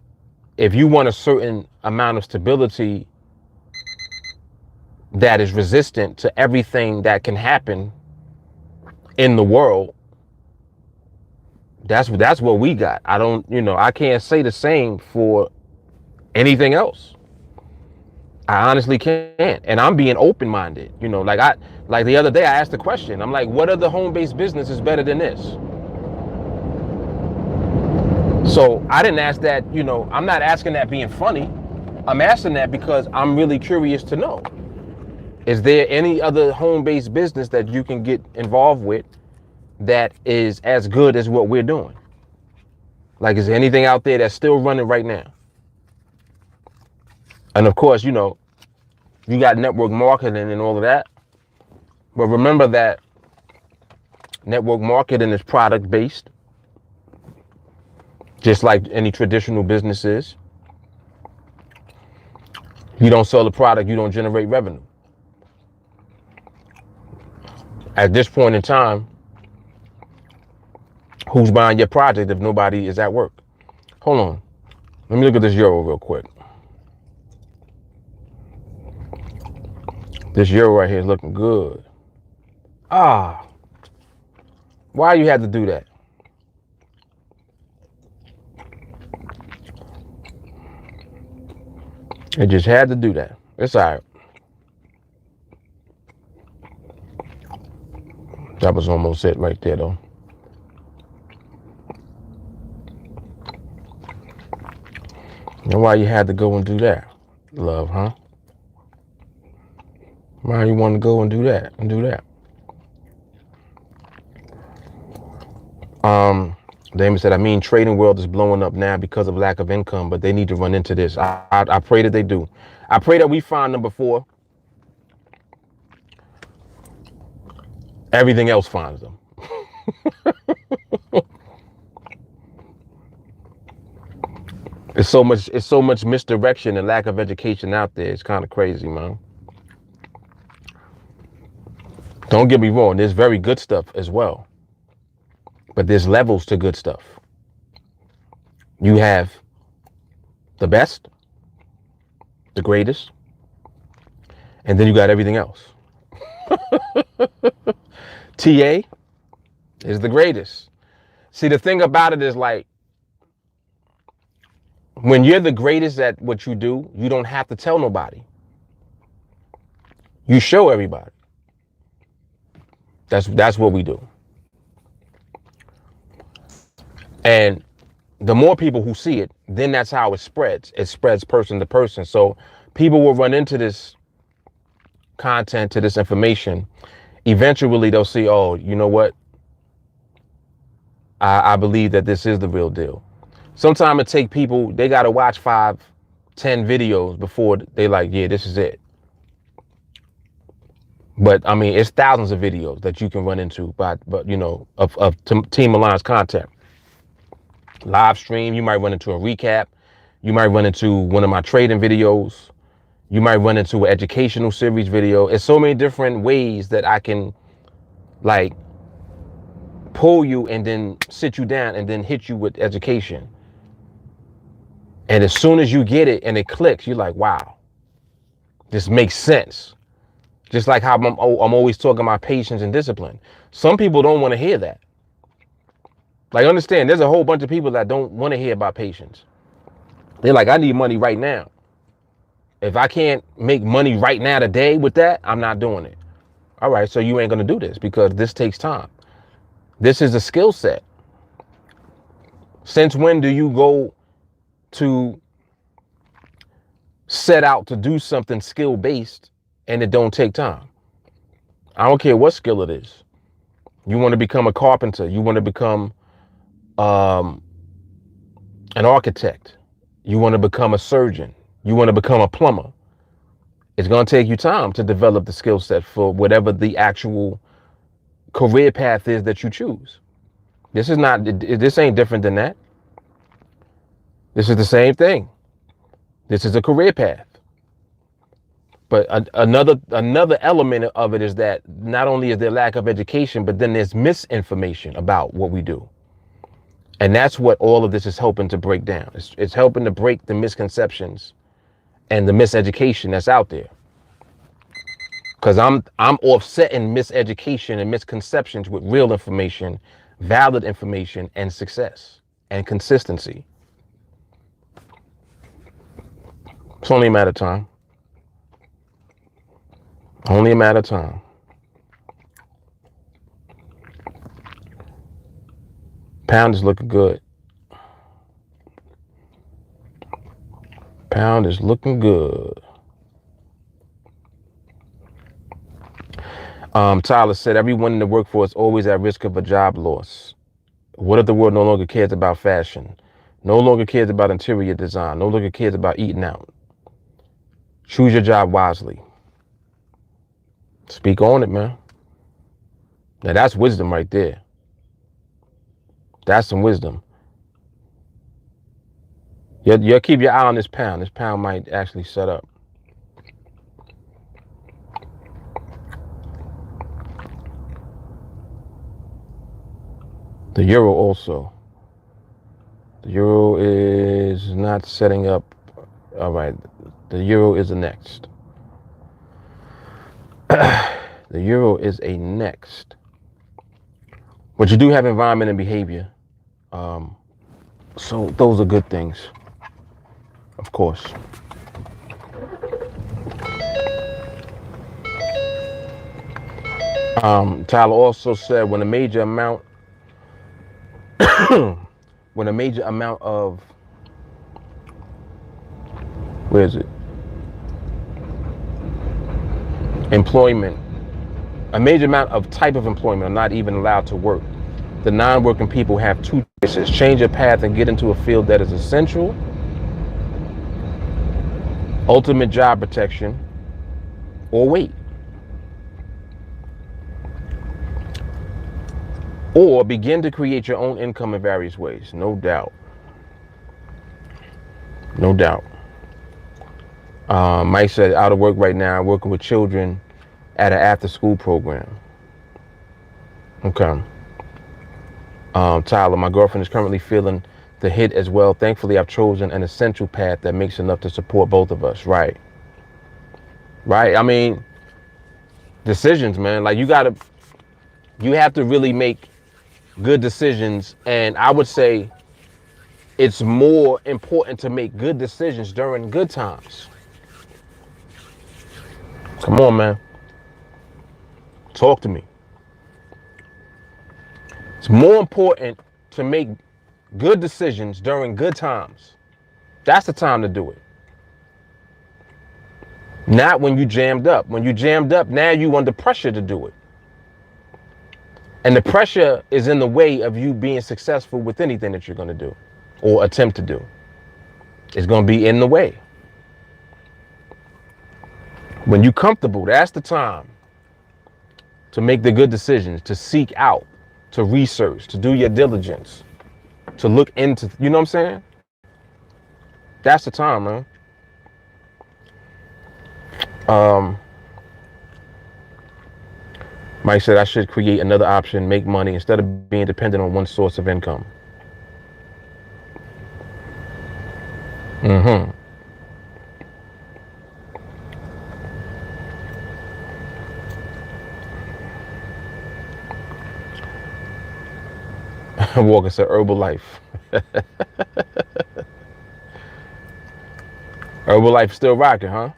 [SPEAKER 1] if you want a certain amount of stability that is resistant to everything that can happen in the world, that's what we got. I can't say the same for anything else. I honestly can't. And I'm being open-minded. Like the other day I asked the question. I'm like, what other home-based business is better than this? So I didn't ask that, I'm not asking that being funny. I'm asking that because I'm really curious to know. Is there any other home-based business that you can get involved with that is as good as what we're doing? Like, is there anything out there that's still running right now? And of course, you got network marketing and all of that. But remember that network marketing is product based, just like any traditional business is. You don't sell a product, you don't generate revenue. At this point in time, who's buying your project if nobody is at work? Hold on. Let me look at this euro real quick. This euro right here is looking good. Why you had to do that? It just had to do that. It's all right. That was almost it right there, though. And why you had to go and do that, love, huh? Why you want to go and do that and do that? Damon said, I mean, trading world is blowing up now because of lack of income, but they need to run into this. I pray that they do. I pray that we find them before everything else finds them. It's so much misdirection and lack of education out there. It's kind of crazy, man. Don't get me wrong, there's very good stuff as well. But there's levels to good stuff. You have the best, the greatest, and then you got everything else. TA is the greatest. See, the thing about it is, like, when you're the greatest at what you do, you don't have to tell nobody. You show everybody. That's what we do. And the more people who see it, then that's how it spreads. It spreads person to person. So people will run into this content, to this information. Eventually they'll see, oh, you know what? I believe that this is the real deal. Sometimes it take people, they got to watch 5, 10 videos before they like, yeah, this is it. But I mean, it's thousands of videos that you can run into, but you know, of TeamAlliance content. Live stream, you might run into a recap. You might run into one of my trading videos. You might run into an educational series video. It's so many different ways that I can, like, pull you and then sit you down and then hit you with education. And as soon as you get it and it clicks, you're like, wow, this makes sense. Just like how I'm always talking about patience and discipline. Some people don't want to hear that. Like, understand, there's a whole bunch of people that don't want to hear about patience. They're like, I need money right now. If I can't make money right now today with that, I'm not doing it. All right, so you ain't going to do this because this takes time. This is a skill set. Since when do you go to set out to do something skill-based and it don't take time? I don't care what skill it is. You want to become a carpenter. You want to become an architect. You want to become a surgeon. You want to become a plumber. It's going to take you time to develop the skill set for whatever the actual career path is that you choose. This ain't different than that. This is the same thing. This is a career path. But another element of it is that not only is there lack of education, but then there's misinformation about what we do. And that's what all of this is helping to break down. It's helping to break the misconceptions and the miseducation that's out there. Because I'm offsetting miseducation and misconceptions with real information, valid information, and success and consistency. It's only a matter of time. Only a matter of time. Pound is looking good. Pound is looking good. Tyler said, everyone in the workforce is always at risk of a job loss. What if the world no longer cares about fashion? No longer cares about interior design? No longer cares about eating out? Choose your job wisely. Speak on it, man. Now that's wisdom right there. That's some wisdom. You'll keep your eye on this pound. This pound might actually set up. The euro also. The euro is not setting up. All right. The euro is the next. The euro is a next. But you do have environment and behavior. So those are good things, of course. Tyler also said when a major amount of, where is it? Employment, a major amount of type of employment are not even allowed to work. The non-working people have two choices: change your path and get into a field that is essential, ultimate job protection, or wait. Or begin to create your own income in various ways. No doubt. No doubt. Mike said, out of work right now, working with children at an after-school program. Okay. Tyler, my girlfriend is currently feeling the hit as well. Thankfully, I've chosen an essential path that makes enough to support both of us. Right. Right. I mean, decisions, man. Like you have to really make good decisions. And I would say it's more important to make good decisions during good times. Come on, man. Talk to me. It's more important to make good decisions during good times. That's the time to do it. Not when you jammed up. When you jammed up, now you under pressure to do it. And the pressure is in the way of you being successful with anything that you're going to do or attempt to do. It's going to be in the way. When you're comfortable, that's the time to make the good decisions, to seek out, to research, to do your diligence, to look into, you know what I'm saying? That's the time, man. Mike said I should create another option, make money instead of being dependent on one source of income. Walker said Herbalife. Herbalife still rocking, huh?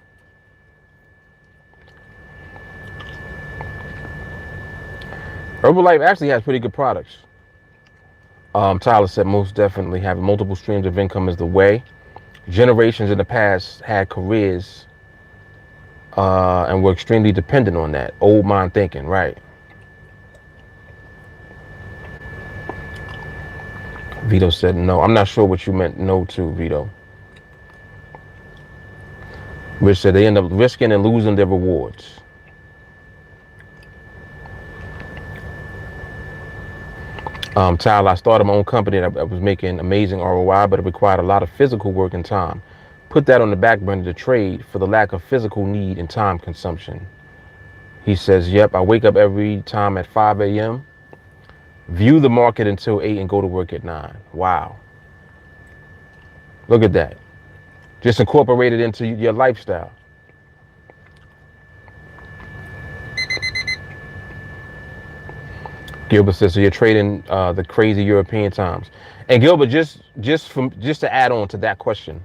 [SPEAKER 1] Herbalife actually has pretty good products. Tyler said most definitely having multiple streams of income is the way. Generations in the past had careers and were extremely dependent on that. Old mind thinking, right? Vito said no. I'm not sure what you meant no to, Vito. Rich said they end up risking and losing their rewards. Tyler, I started my own company that was making amazing ROI, but it required a lot of physical work and time. Put that on the back burner to trade for the lack of physical need and time consumption. He says, yep, I wake up every time at 5 a.m., view the market until 8 and go to work at 9. Wow. Look at that. Just incorporate it into your lifestyle. Gilbert says, so you're trading the crazy European times. And Gilbert, just to add on to that question,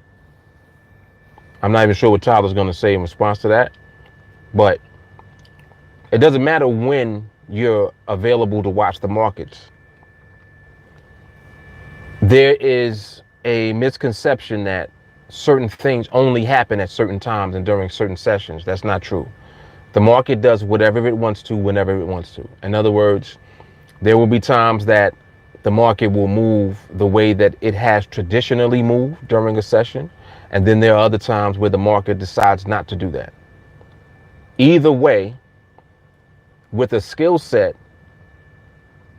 [SPEAKER 1] I'm not even sure what Tyler's going to say in response to that, but it doesn't matter when you're available to watch the markets. There is a misconception that certain things only happen at certain times and during certain sessions. That's not true. The market does whatever it wants to, whenever it wants to. In other words, there will be times that the market will move the way that it has traditionally moved during a session. And then there are other times where the market decides not to do that. Either way, with a skill set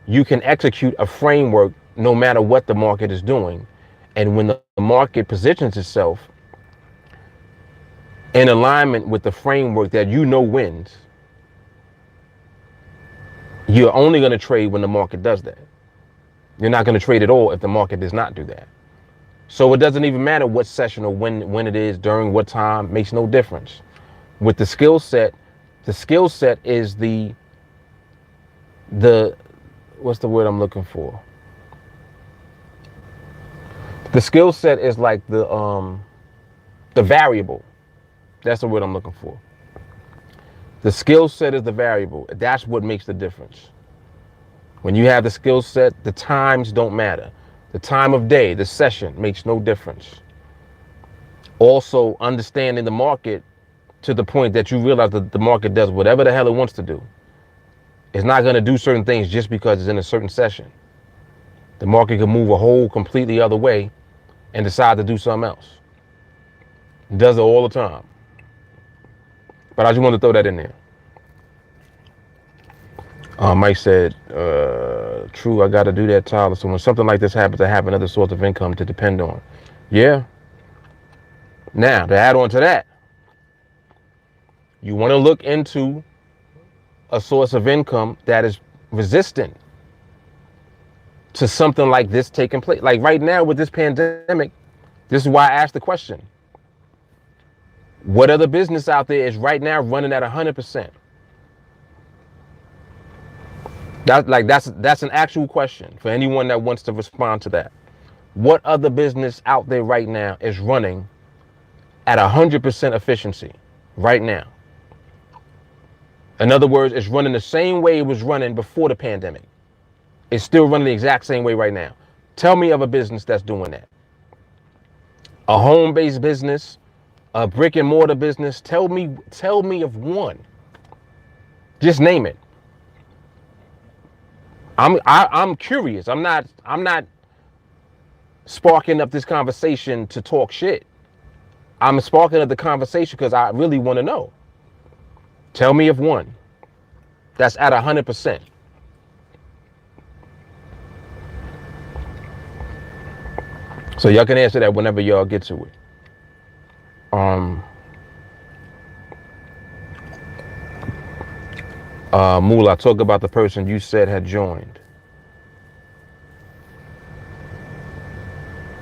[SPEAKER 1] you can execute a framework no matter what the market is doing. And when the market positions itself in alignment with the framework that you know wins, you're only going to trade when the market does that. You're not going to trade at all if the market does not do that. So it doesn't even matter what session or when it is, during what time, makes no difference. With the skill set is the what's the word I'm looking for? The skill set is like the variable. That's the word I'm looking for. The skill set is the variable. That's what makes the difference. When you have the skill set, the times don't matter. The time of day, the session makes no difference. Also, understanding the market to the point that you realize that the market does whatever the hell it wants to do. It's not going to do certain things just because it's in a certain session. The market can move a whole completely other way and decide to do something else. It does it all the time. But I just want to throw that in there. Mike said, true, I got to do that, Tyler. So when something like this happens, I have another source of income to depend on. Yeah. Now, to add on to that, you want to look into a source of income that is resistant to something like this taking place. Like right now with this pandemic, this is why I asked the question. What other business out there is right now running at 100%? That's an actual question for anyone that wants to respond to that. What other business out there right now is running at 100% efficiency right now? In other words, it's running the same way it was running before the pandemic. It's still running the exact same way right now. Tell me of a business that's doing that. A home-based business, a brick and mortar business. Tell me of one. Just name it. I'm curious. I'm not sparking up this conversation to talk shit. I'm sparking up the conversation because I really want to know. Tell me of one that's at 100%. So y'all can answer that whenever y'all get to it. Moolah, talk about the person you said had joined.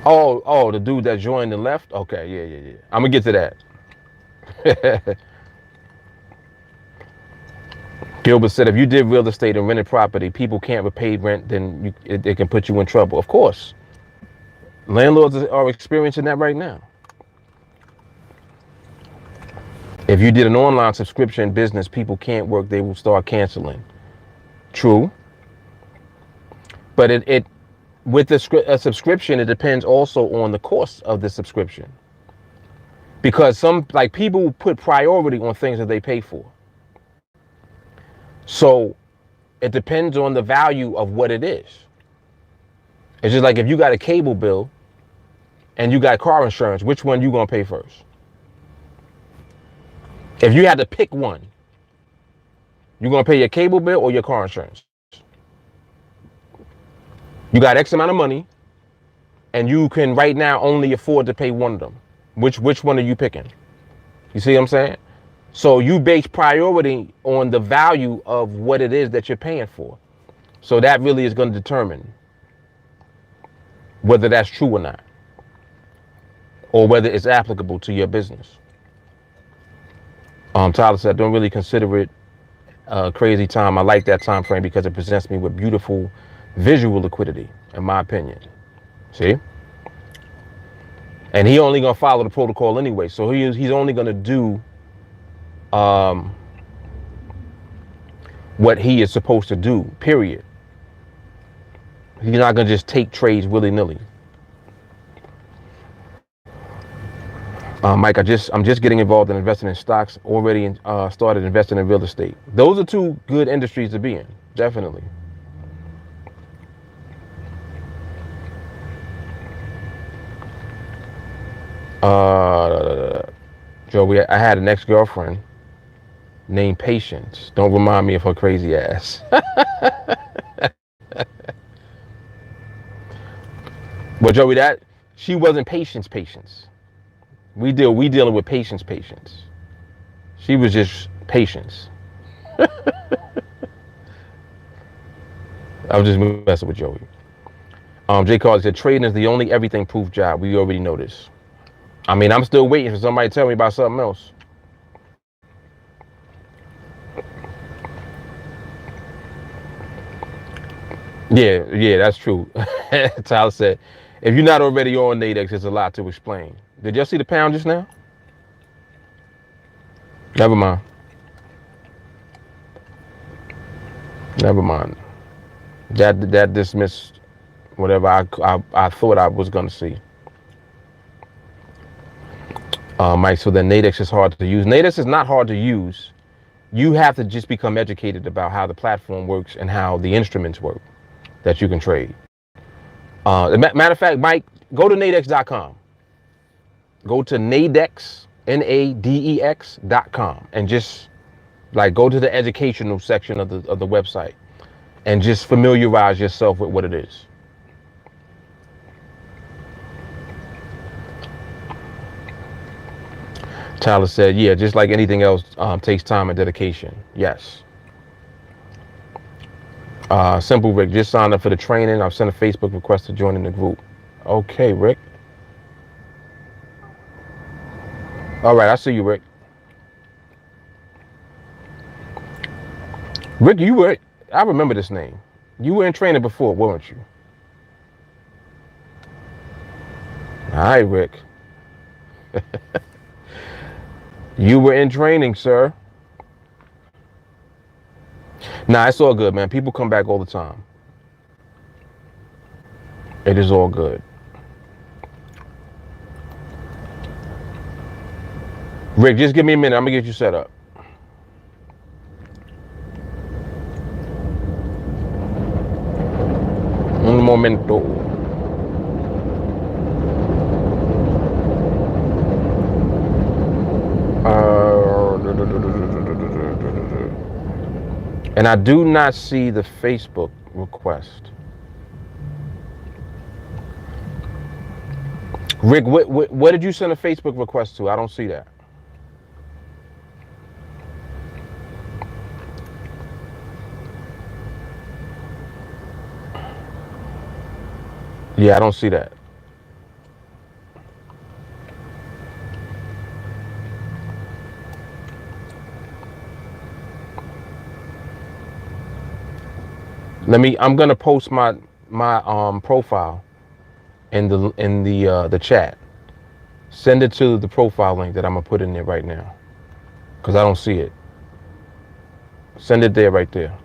[SPEAKER 1] Oh, the dude that joined and left? Okay, yeah. I'm gonna get to that. Gilbert said, if you did real estate and rented property, people can't repay rent, then it can put you in trouble. Of course. Landlords are experiencing that right now. If you did an online subscription business, people can't work, they will start canceling. True. But with a subscription, it depends also on the cost of the subscription. Because people put priority on things that they pay for. So it depends on the value of what it is. It's just like if you got a cable bill and you got car insurance, which one you gonna pay first? If you had to pick one, you gonna pay your cable bill or your car insurance? You got X amount of money and you can right now only afford to pay one of them. Which one are you picking? You see what I'm saying? So you base priority on the value of what it is that you're paying for. So that really is going to determine whether that's true or not, or whether it's applicable to your business. Tyler said, don't really consider it a crazy time. I like that time frame because it presents me with beautiful visual liquidity, in my opinion. See? And he only gonna follow the protocol anyway. So he's only gonna do what he is supposed to do, period. He's not gonna just take trades willy-nilly. Mike, I'm just getting involved in investing in stocks. Already started investing in real estate. Those are two good industries to be in, definitely. Joe, I had an ex-girlfriend named Patience. Don't remind me of her crazy ass. But Joey, that she wasn't patience. We dealing with patience. She was just patience. I was just messing with Joey. Jay Carter said trading is the only everything proof job. We already know this. I mean, I'm still waiting for somebody to tell me about something else. Yeah, that's true. Tyler said, if you're not already on NADEX, there's a lot to explain. Did y'all see the pound just now? Never mind. Never mind. That dismissed whatever I thought I was gonna see. Mike, so then NADEX is hard to use. NADEX is not hard to use. You have to just become educated about how the platform works and how the instruments work that you can trade. Matter of fact, Mike, go to nadex.com. Go to NADEX, NADEX.com, and just like go to the educational section of the website and just familiarize yourself with what it is. Tyler said, yeah, just like anything else, takes time and dedication. Yes. Simple Rick, just signed up for the training. I've sent a Facebook request to join in the group. Okay, Rick. All right, I see you, Rick. Rick, I remember this name. You were in training before, weren't you? All right, Rick. You were in training, sir. Nah, it's all good, man. People come back all the time. It is all good. Rick, just give me a minute. I'm gonna get you set up. Un momento. And I do not see the Facebook request. Rick, what did you send a Facebook request to? I don't see that. Yeah, I don't see that. I'm gonna post my profile in the chat. Send it to the profile link that I'm gonna put in there right now, because I don't see it. Send it there, right there.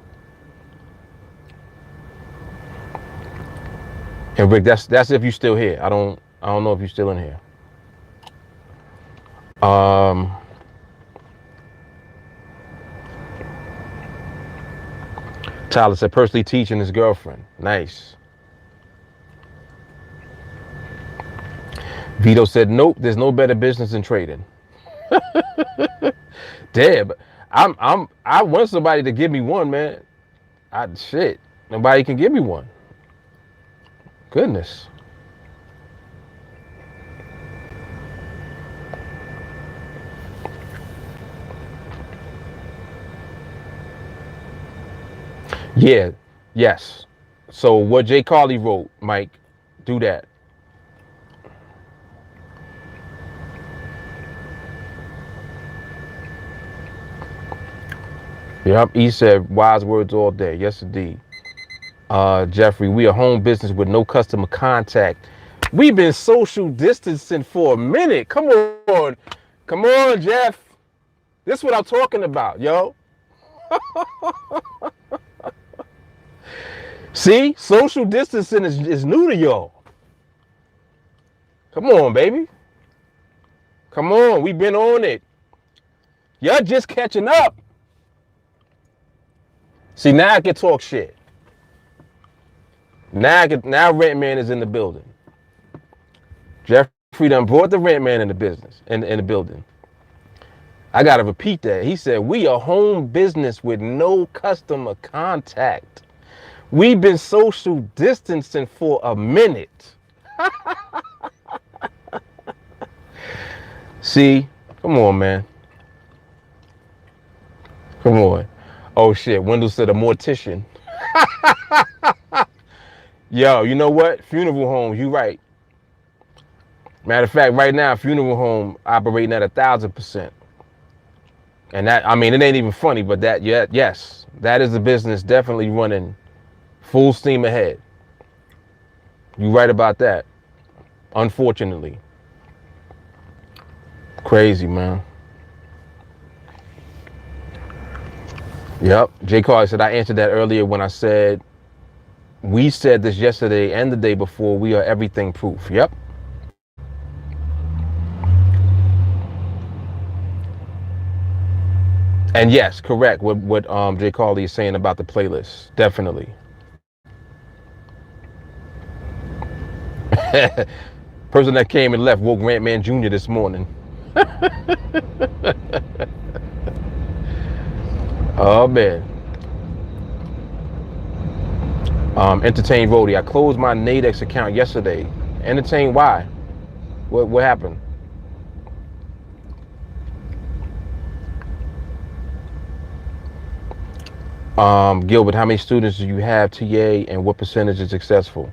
[SPEAKER 1] And Rick, that's if you're still here. I don't know if you're still in here. Tyler said, personally teaching his girlfriend. Nice. Vito said, nope, there's no better business than trading. Damn, I want somebody to give me one, man. Shit, nobody can give me one. Goodness. Yeah, yes. So what Jay Carly wrote, Mike, do that. Yep, he said wise words all day. Yes, indeed. Jeffrey, we a home business with no customer contact. We've been social distancing for a minute. Come on, Jeff. This is what I'm talking about, yo. See, social distancing is new to y'all. Come on, baby. Come on, we've been on it. Y'all just catching up. See, now I can talk shit. Now Rent Man is in the building. Jeffrey done brought the Rent Man in the business, in the building. I gotta repeat that. He said, we a home business with no customer contact. We've been social distancing for a minute. See, come on, man. Come on. Oh shit, Wendell said a mortician. Yo, you know what? Funeral homes, you right. Matter of fact, right now, funeral home operating at 1,000%. And that, I mean, it ain't even funny, but that, yeah, yes, that is the business definitely running full steam ahead. You right about that. Unfortunately. Crazy, man. Yep. J. Carl said I answered that earlier when I said we said this yesterday and the day before. We are everything proof. Yep. And yes, correct. What J. Carly is saying about the playlist. Definitely. Person that came and left woke Grant Man Jr. this morning. Oh man. Entertain Rody. I closed my NADEX account yesterday. Entertain why? What happened? Gilbert, how many students do you have TA and what percentage is successful?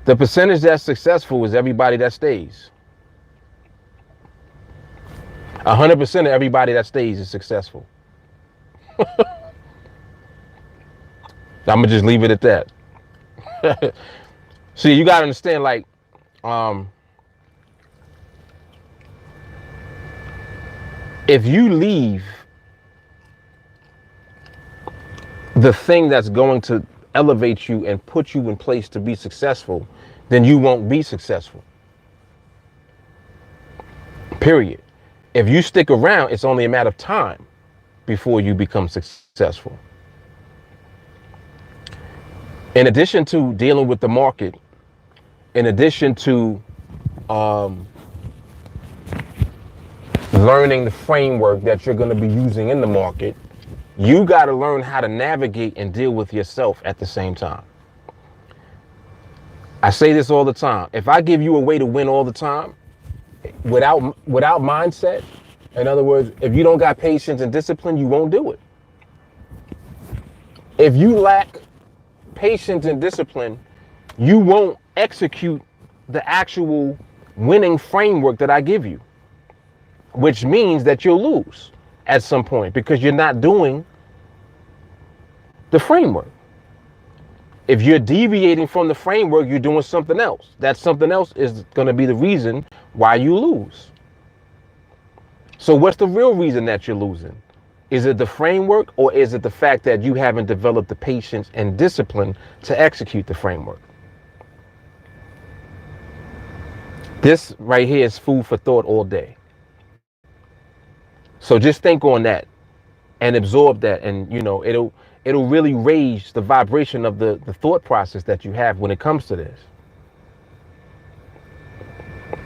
[SPEAKER 1] The percentage that's successful is everybody that stays. 100% of everybody that stays is successful. I'm gonna just leave it at that. See, you gotta understand, like, if you leave the thing that's going to elevate you and put you in place to be successful, then you won't be successful. Period. If you stick around, it's only a matter of time before you become successful. In addition to dealing with the market, in addition to learning the framework that you're going to be using in the market, you got to learn how to navigate and deal with yourself at the same time. I say this all the time. If I give you a way to win all the time without mindset, in other words, if you don't got patience and discipline, you won't do it. If you lack patience and discipline, you won't execute the actual winning framework that I give you, which means that you'll lose at some point because you're not doing the framework. If you're deviating from the framework, you're doing something else. That something else is going to be the reason why you lose. So what's the real reason that you're losing? Is it the framework or is it the fact that you haven't developed the patience and discipline to execute the framework? This right here is food for thought all day. So just think on that and absorb that, and it'll really raise the vibration of the thought process that you have when it comes to this.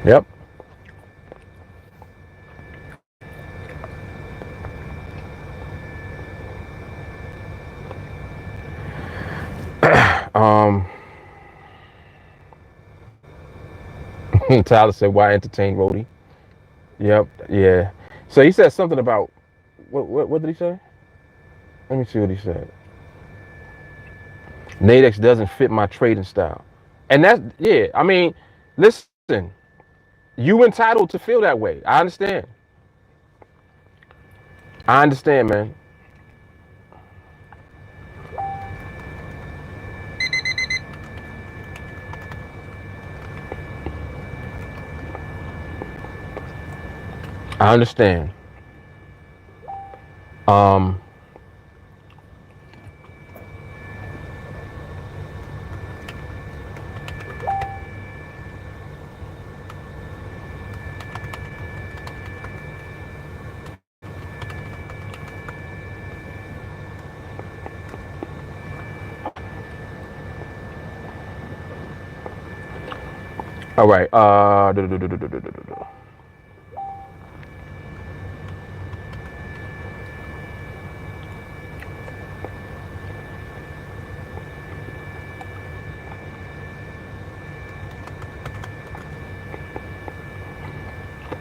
[SPEAKER 1] Yep. Tyler said, why entertain Rody? Yep. Yeah. So he said something about what did he say? Let me see what he said. NADEX doesn't fit my trading style. And that's, yeah, I mean, listen, you entitled to feel that way. I understand. I understand, man. I understand. All right.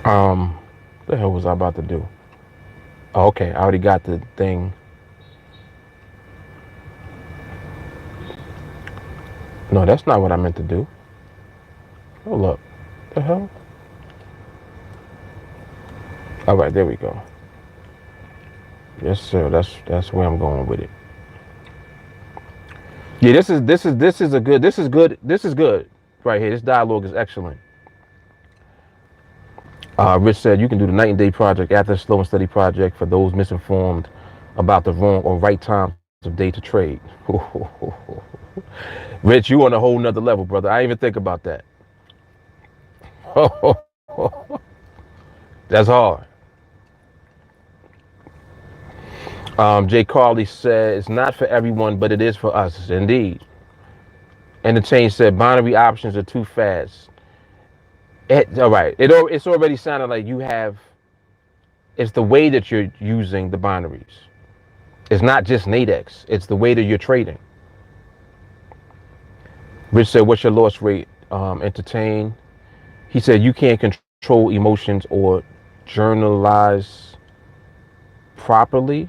[SPEAKER 1] What the hell was I about to do? Oh, okay, I already got the thing. No, that's not what I meant to do. Hold up. The hell? All right, there we go. Yes, sir. That's where I'm going with it. Yeah, this is good right here. This dialogue is excellent. Rich said you can do the night and day project after the slow and steady project for those misinformed about the wrong or right times of day to trade. Rich, you on a whole nother level, brother. I didn't even think about that. That's hard. Jay Carley said it's not for everyone, but it is for us, indeed. And the change said binary options are too fast. All right, it's already sounded like you have. It's the way that you're using the binaries. It's not just NADEX. It's the way that you're trading. Rich said, "What's your loss rate?" Entertain. He said, "You can't control emotions or journalize properly.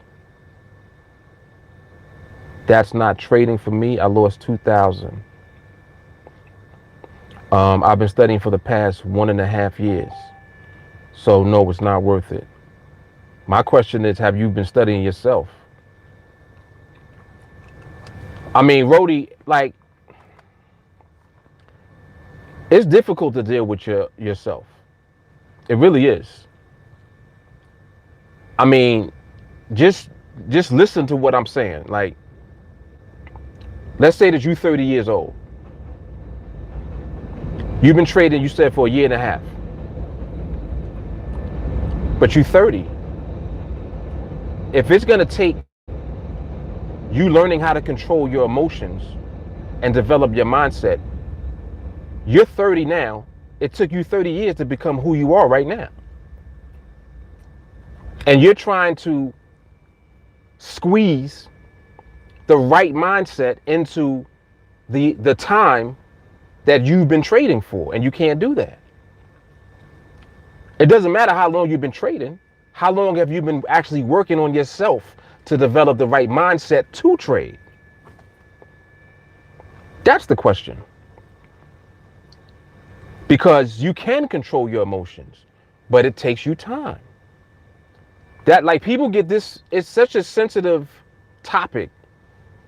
[SPEAKER 1] That's not trading for me. I lost 2,000. I've been studying for the past 1.5 years. So no, it's not worth it." My question is, have you been studying yourself? I mean, Rody, like, it's difficult to deal with yourself. It really is. I mean, just listen to what I'm saying. Like, let's say that you're 30 years old. You've been trading, you said, for 1.5 years. But you're 30. If it's going to take you learning how to control your emotions and develop your mindset, you're 30 now. It took you 30 years to become who you are right now. And you're trying to squeeze the right mindset into the time that you've been trading for, and you can't do that. It doesn't matter how long you've been trading. How long have you been actually working on yourself to develop the right mindset to trade? That's the question. Because you can control your emotions, but it takes you time. That, like, people get this, it's such a sensitive topic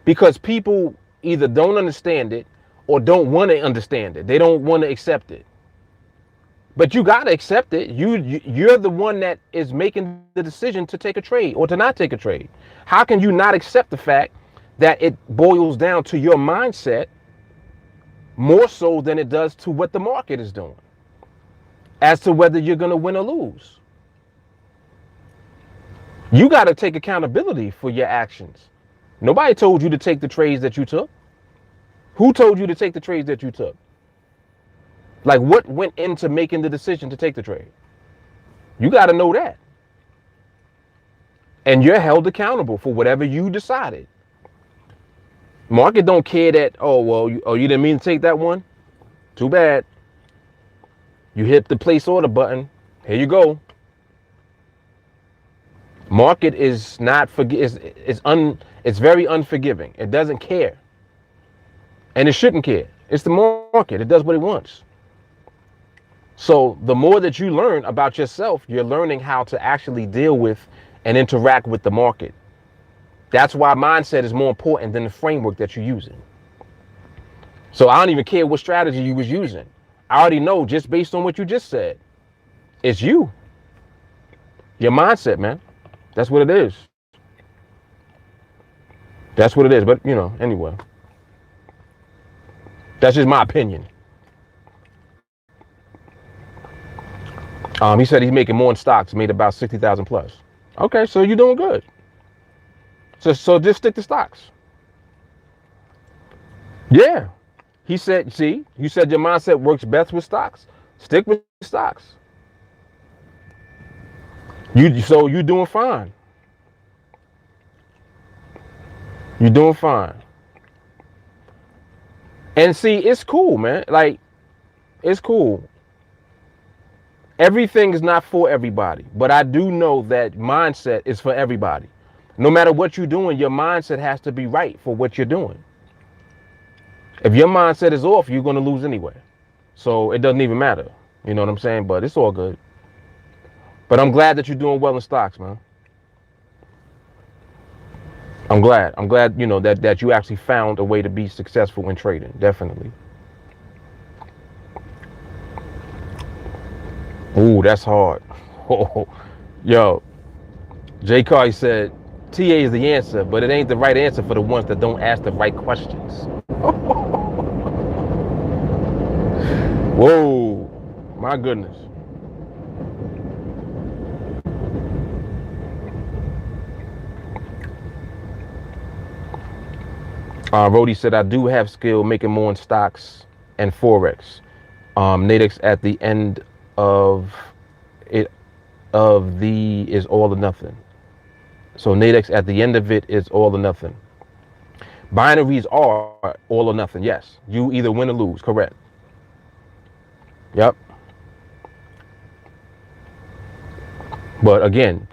[SPEAKER 1] because people either don't understand it or don't want to understand it. They don't want to accept it. But you got to accept it. You're the one that is making the decision to take a trade or to not take a trade. How can you not accept the fact that it boils down to your mindset more so than it does to what the market is doing as to whether you're going to win or lose? You got to take accountability for your actions. Nobody told you to take the trades that you took. Who told you to take the trades that you took? Like, what went into making the decision to take the trade? You got to know that. And you're held accountable for whatever you decided. Market don't care that, oh, well, you didn't mean to take that one? Too bad. You hit the place order button. Here you go. Market is not it's very unforgiving. It doesn't care. And it shouldn't care. It's the market. It does what it wants. So the more that you learn about yourself, you're learning how to actually deal with and interact with the market. That's why mindset is more important than the framework that you're using. So I don't even care what strategy you was using. I already know just based on what you just said. It's you. Your mindset, man. That's what it is. That's what it is. But, anyway. That's just my opinion. He said he's making more in stocks, made about 60,000 plus. Okay, so you're doing good. So just stick to stocks. Yeah. He said, see, you said your mindset works best with stocks. Stick with stocks. So you're doing fine. You're doing fine. And see, it's cool, man. Like, it's cool. Everything is not for everybody, but I do know that mindset is for everybody. No matter what you're doing, your mindset has to be right for what you're doing. If your mindset is off, you're going to lose anyway. So it doesn't even matter. You know what I'm saying? But it's all good. But I'm glad that you're doing well in stocks, man. I'm glad. I'm glad, you know, that you actually found a way to be successful in trading. Definitely. Ooh, that's hard. Yo, Jay Carey said, TA is the answer, but it ain't the right answer for the ones that don't ask the right questions. Whoa, my goodness. Rody said, I do have skill making more in stocks and Forex. NADEX at the end of it is all or nothing. So NADEX at the end of it is all or nothing. Binaries are all or nothing. Yes, you either win or lose. Correct. Yep. But again,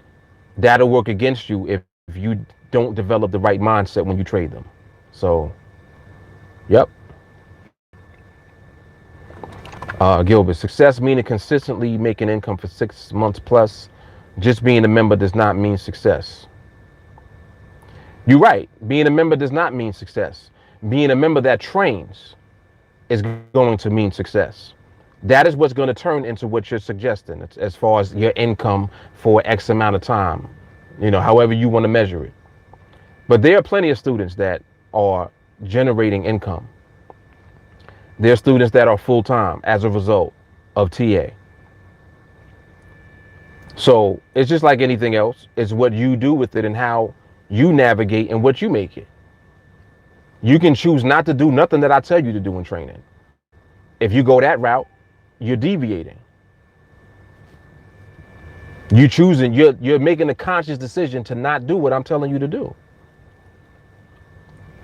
[SPEAKER 1] that'll work against you if you don't develop the right mindset when you trade them. So, yep. Gilbert, success meaning consistently making income for 6 months plus. Just being a member does not mean success. You're right. Being a member does not mean success. Being a member that trains is going to mean success. That is what's going to turn into what you're suggesting as far as your income for X amount of time, you know, however you want to measure it. But there are plenty of students that are generating income. There are students that are full-time as a result of TA. So it's just like anything else. It's what you do with it and how you navigate and what you make it. You can choose not to do nothing that I tell you to do in training. If you go that route, you're deviating. You're making a conscious decision to not do what I'm telling you to do.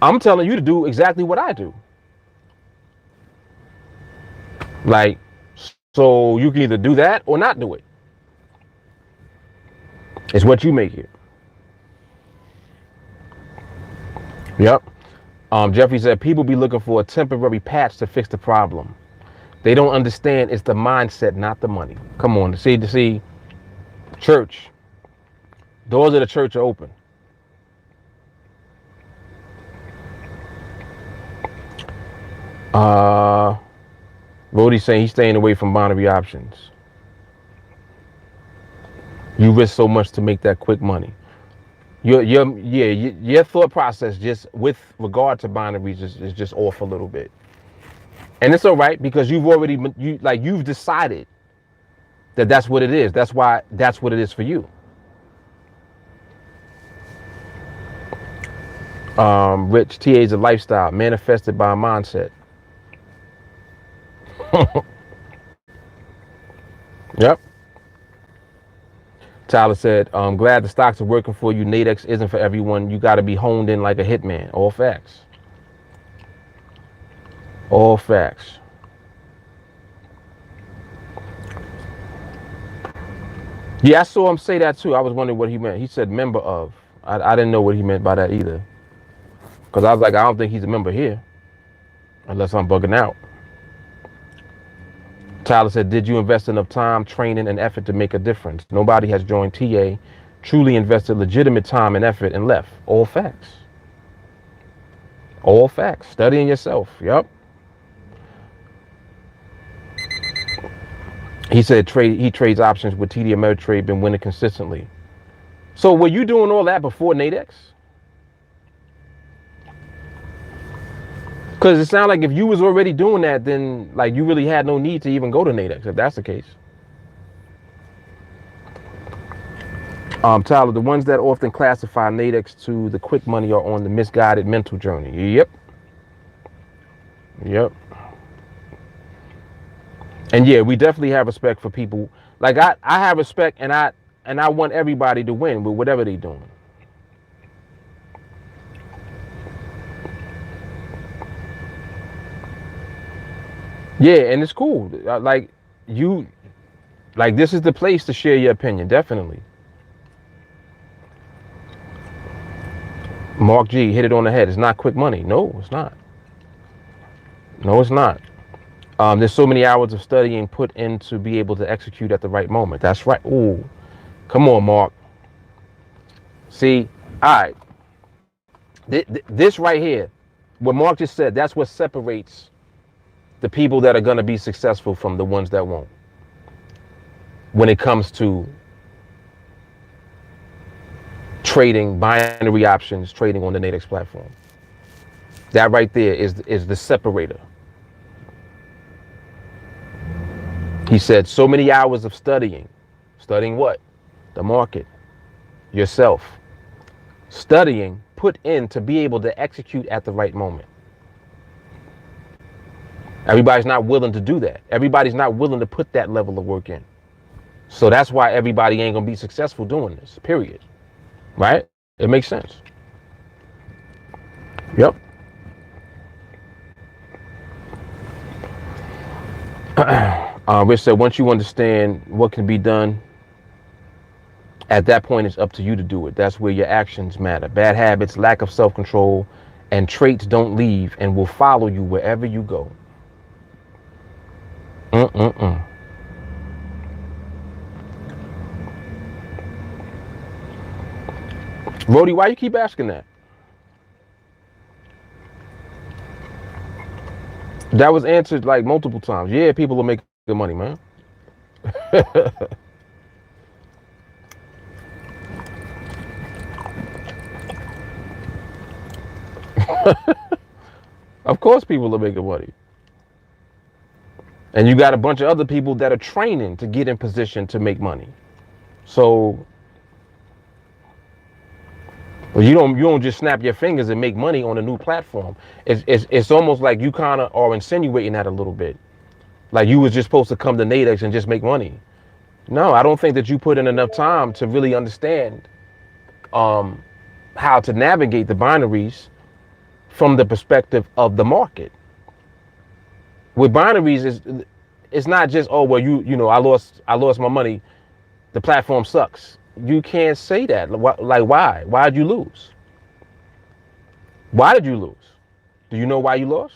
[SPEAKER 1] I'm telling you to do exactly what I do. Like, so you can either do that or not do it. It's what you make it. Yep. Jeffrey said people be looking for a temporary patch to fix the problem. They don't understand it's the mindset, not the money. Come on, see, church. Doors of the church are open. Rhodey's saying he's staying away from binary options. You risk so much to make that quick money. Your thought process just with regard to binaries is just off a little bit. And it's all right because you've decided that that's what it is. That's why that's what it is for you. Rich, TA is a lifestyle manifested by a mindset. Yep. Tyler said, I'm glad the stocks are working for you. NADEX isn't for everyone. You got to be honed in like a hitman. All facts. All facts. Yeah, I saw him say that too. I was wondering what he meant. He said member of. I didn't know what he meant by that either. Because I was like, I don't think he's a member here. Unless I'm bugging out. Tyler said, did you invest enough time, training, and effort to make a difference? Nobody has joined TA, truly invested legitimate time and effort, and left. All facts. All facts. Studying yourself. Yep. He said he trades options with TD Ameritrade, been winning consistently. So were you doing all that before NADEX? Because it sounded like if you was already doing that, then like you really had no need to even go to NADEX, if that's the case. Tyler, the ones that often classify NADEX to the quick money are on the misguided mental journey. Yep. Yep. And yeah, we definitely have respect for people. Like I have respect and I want everybody to win with whatever they're doing. Yeah, and it's cool. Like you Like, this is the place to share your opinion, definitely. Mark G hit it on the head. It's not quick money. No, it's not. No, it's not. There's so many hours of studying put in to be able to execute at the right moment. That's right. Ooh, come on, Mark. See, all right. This right here, what Mark just said, that's what separates the people that are going to be successful from the ones that won't. When it comes to trading binary options, trading on the NADEX platform. That right there is the separator. He said so many hours of studying. Studying what? The market. Yourself. Studying put in to be able to execute at the right moment. Everybody's not willing to do that. Everybody's not willing to put that level of work in. So that's why everybody ain't gonna be successful doing this, period. Right? It makes sense. Yep. Rich said, once you understand what can be done, at that point, it's up to you to do it. That's where your actions matter. Bad habits, lack of self-control, and traits don't leave and will follow you wherever you go. Rody, why you keep asking that? That was answered like multiple times. Yeah, people will make good money, man. Of course people are making money. And you got a bunch of other people that are training to get in position to make money. So you don't just snap your fingers and make money on a new platform. It's almost like you kind of are insinuating that a little bit. Like you was just supposed to come to NADEX and just make money. No, I don't think that you put in enough time to really understand how to navigate the binaries from the perspective of the market. With binaries, it's not just, oh well, you know I lost my money, the platform sucks. You can't say that. Like why? Why did you lose? Why did you lose? Do you know why you lost?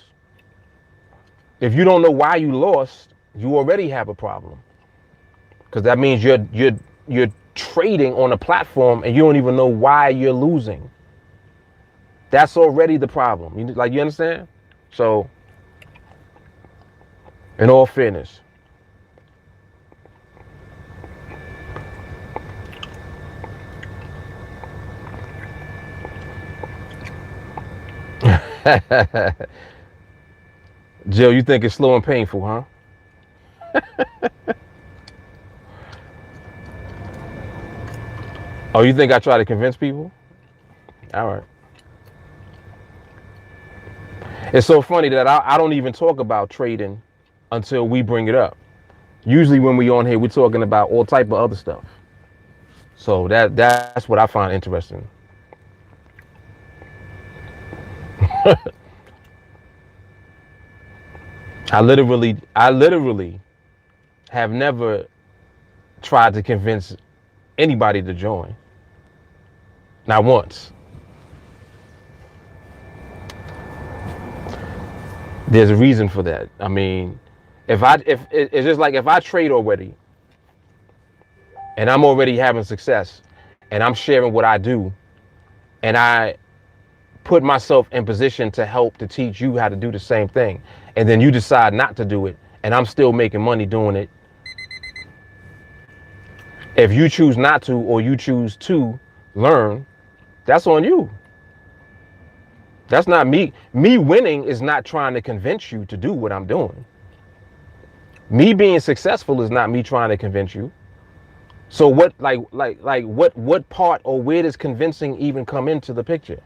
[SPEAKER 1] If you don't know why you lost, you already have a problem. Because that means you're trading on a platform and you don't even know why you're losing. That's already the problem. You understand? So, in all fairness, Jill, you think it's slow and painful, huh? Oh, you think I try to convince people? All right. It's so funny that I don't even talk about trading until we bring it up. Usually when we on here, we're talking about all type of other stuff. So that's what I find interesting. I literally have never tried to convince anybody to join. Not once. There's a reason for that. I mean, if it's just like if I trade already and I'm already having success and I'm sharing what I do and I put myself in position to help to teach you how to do the same thing, and then you decide not to do it and I'm still making money doing it. If you choose not to, or you choose to learn, that's on you. That's not me. Me winning is not trying to convince you to do what I'm doing. Me being successful is not me trying to convince you. So what, what part or where does convincing even come into the picture?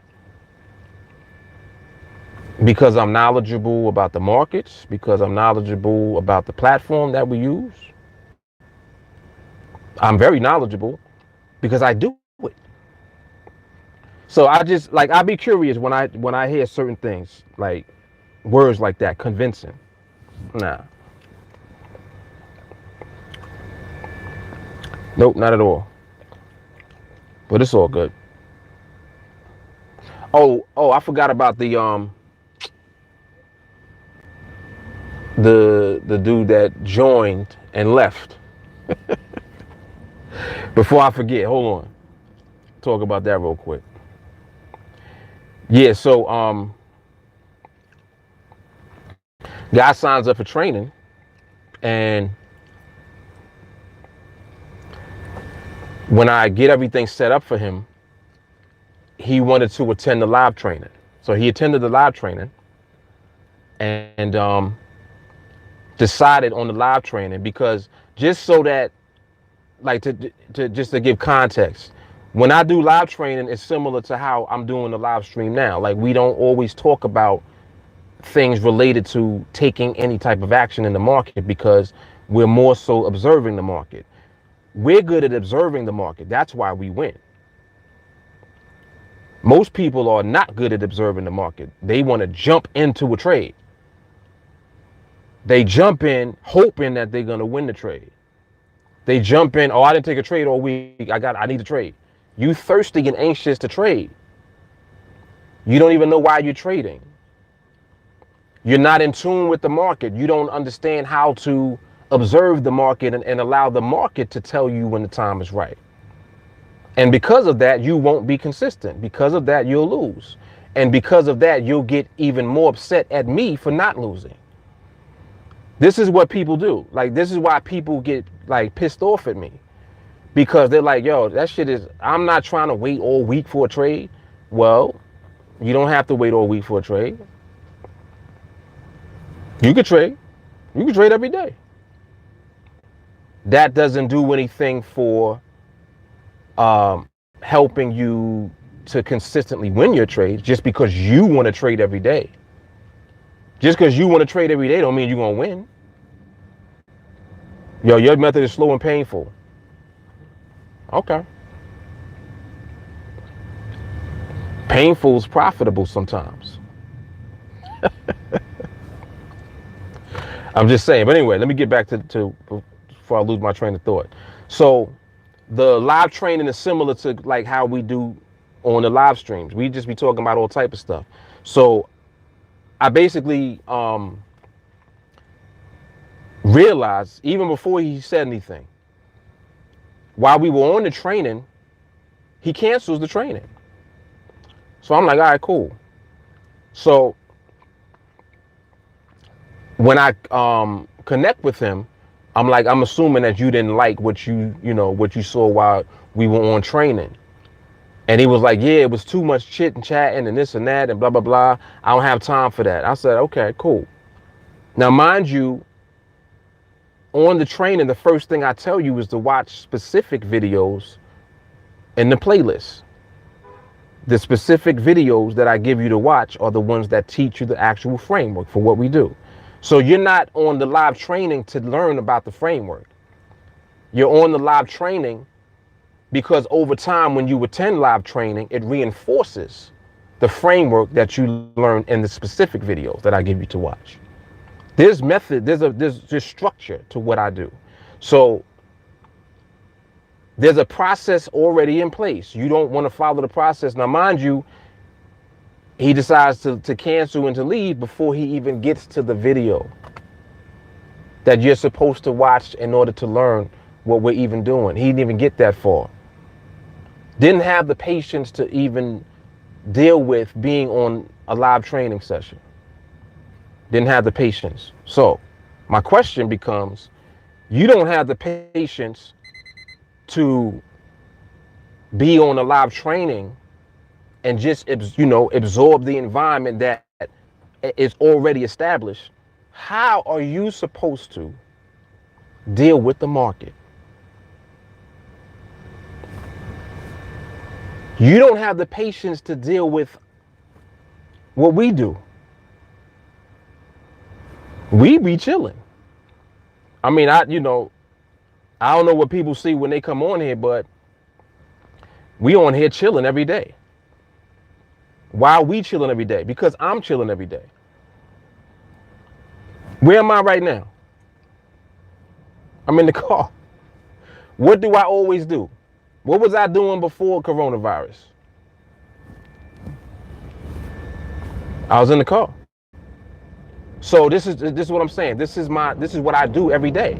[SPEAKER 1] Because I'm knowledgeable about the markets, because I'm knowledgeable about the platform that we use. I'm very knowledgeable because I do it. So I'd be curious when I hear certain things, like words like that, convincing. Nah. Nope, not at all. But it's all good. Oh, I forgot about the dude that joined and left. Before I forget, hold on. Talk about that real quick. Yeah, so guy signs up for training, and when I get everything set up for him, he wanted to attend the live training. So he attended the live training and decided on the live training because just so that, like, to just to give context, when I do live training, it's similar to how I'm doing the live stream now. Like, we don't always talk about things related to taking any type of action in the market because we're more so observing the market. We're good at observing the market. That's why we win. Most people are not good at observing the market. They want to jump into a trade. They jump in hoping that they're going to win the trade. They jump in, oh, I didn't take a trade all week. I need a trade. You thirsty and anxious to trade. You don't even know why you're trading. You're not in tune with the market. You don't understand how to observe the market and allow the market to tell you when the time is right. And because of that, you won't be consistent. Because of that, you'll lose. And because of that, you'll get even more upset at me for not losing. This is what people do. Like, this is why people get like pissed off at me, because they're like, yo, that shit is, I'm not trying to wait all week for a trade. Well, you don't have to wait all week for a trade. You could trade. You can trade every day. That doesn't do anything for helping you to consistently win your trades just because you want to trade every day. Just because you want to trade every day don't mean you're going to win. Yo, your method is slow and painful. Okay. Painful is profitable sometimes. I'm just saying. But anyway, let me get back to before I lose my train of thought. So the live training is similar to like how we do on the live streams. We just be talking about all type of stuff. So I basically realized, even before he said anything, while we were on the training, he cancels the training. So I'm like, all right, cool. So when I connect with him, I'm like, I'm assuming that you didn't like what you saw while we were on training. And he was like, yeah, it was too much chit and chatting and this and that and blah, blah, blah. I don't have time for that. I said, okay, cool. Now, mind you, on the training, the first thing I tell you is to watch specific videos in the playlist. The specific videos that I give you to watch are the ones that teach you the actual framework for what we do. So you're not on the live training to learn about the framework. You're on the live training because over time, when you attend live training, it reinforces the framework that you learn in the specific videos that I give you to watch. There's method, there's structure to what I do. So there's a process already in place. You don't want to follow the process. Now, mind you, he decides to cancel and to leave before he even gets to the video that you're supposed to watch in order to learn what we're even doing. He didn't even get that far. Didn't have the patience to even deal with being on a live training session. Didn't have the patience. So my question becomes, you don't have the patience to be on a live training and just, absorb the environment that is already established. How are you supposed to deal with the market? You don't have the patience to deal with what we do. We be chilling. I mean, I don't know what people see when they come on here, but we on here chilling every day. Why are we chilling every day? Because I'm chilling every day. Where am I right now? I'm in the car. What do I always do? What was I doing before coronavirus? I was in the car. So this is what I'm saying. This is what I do every day.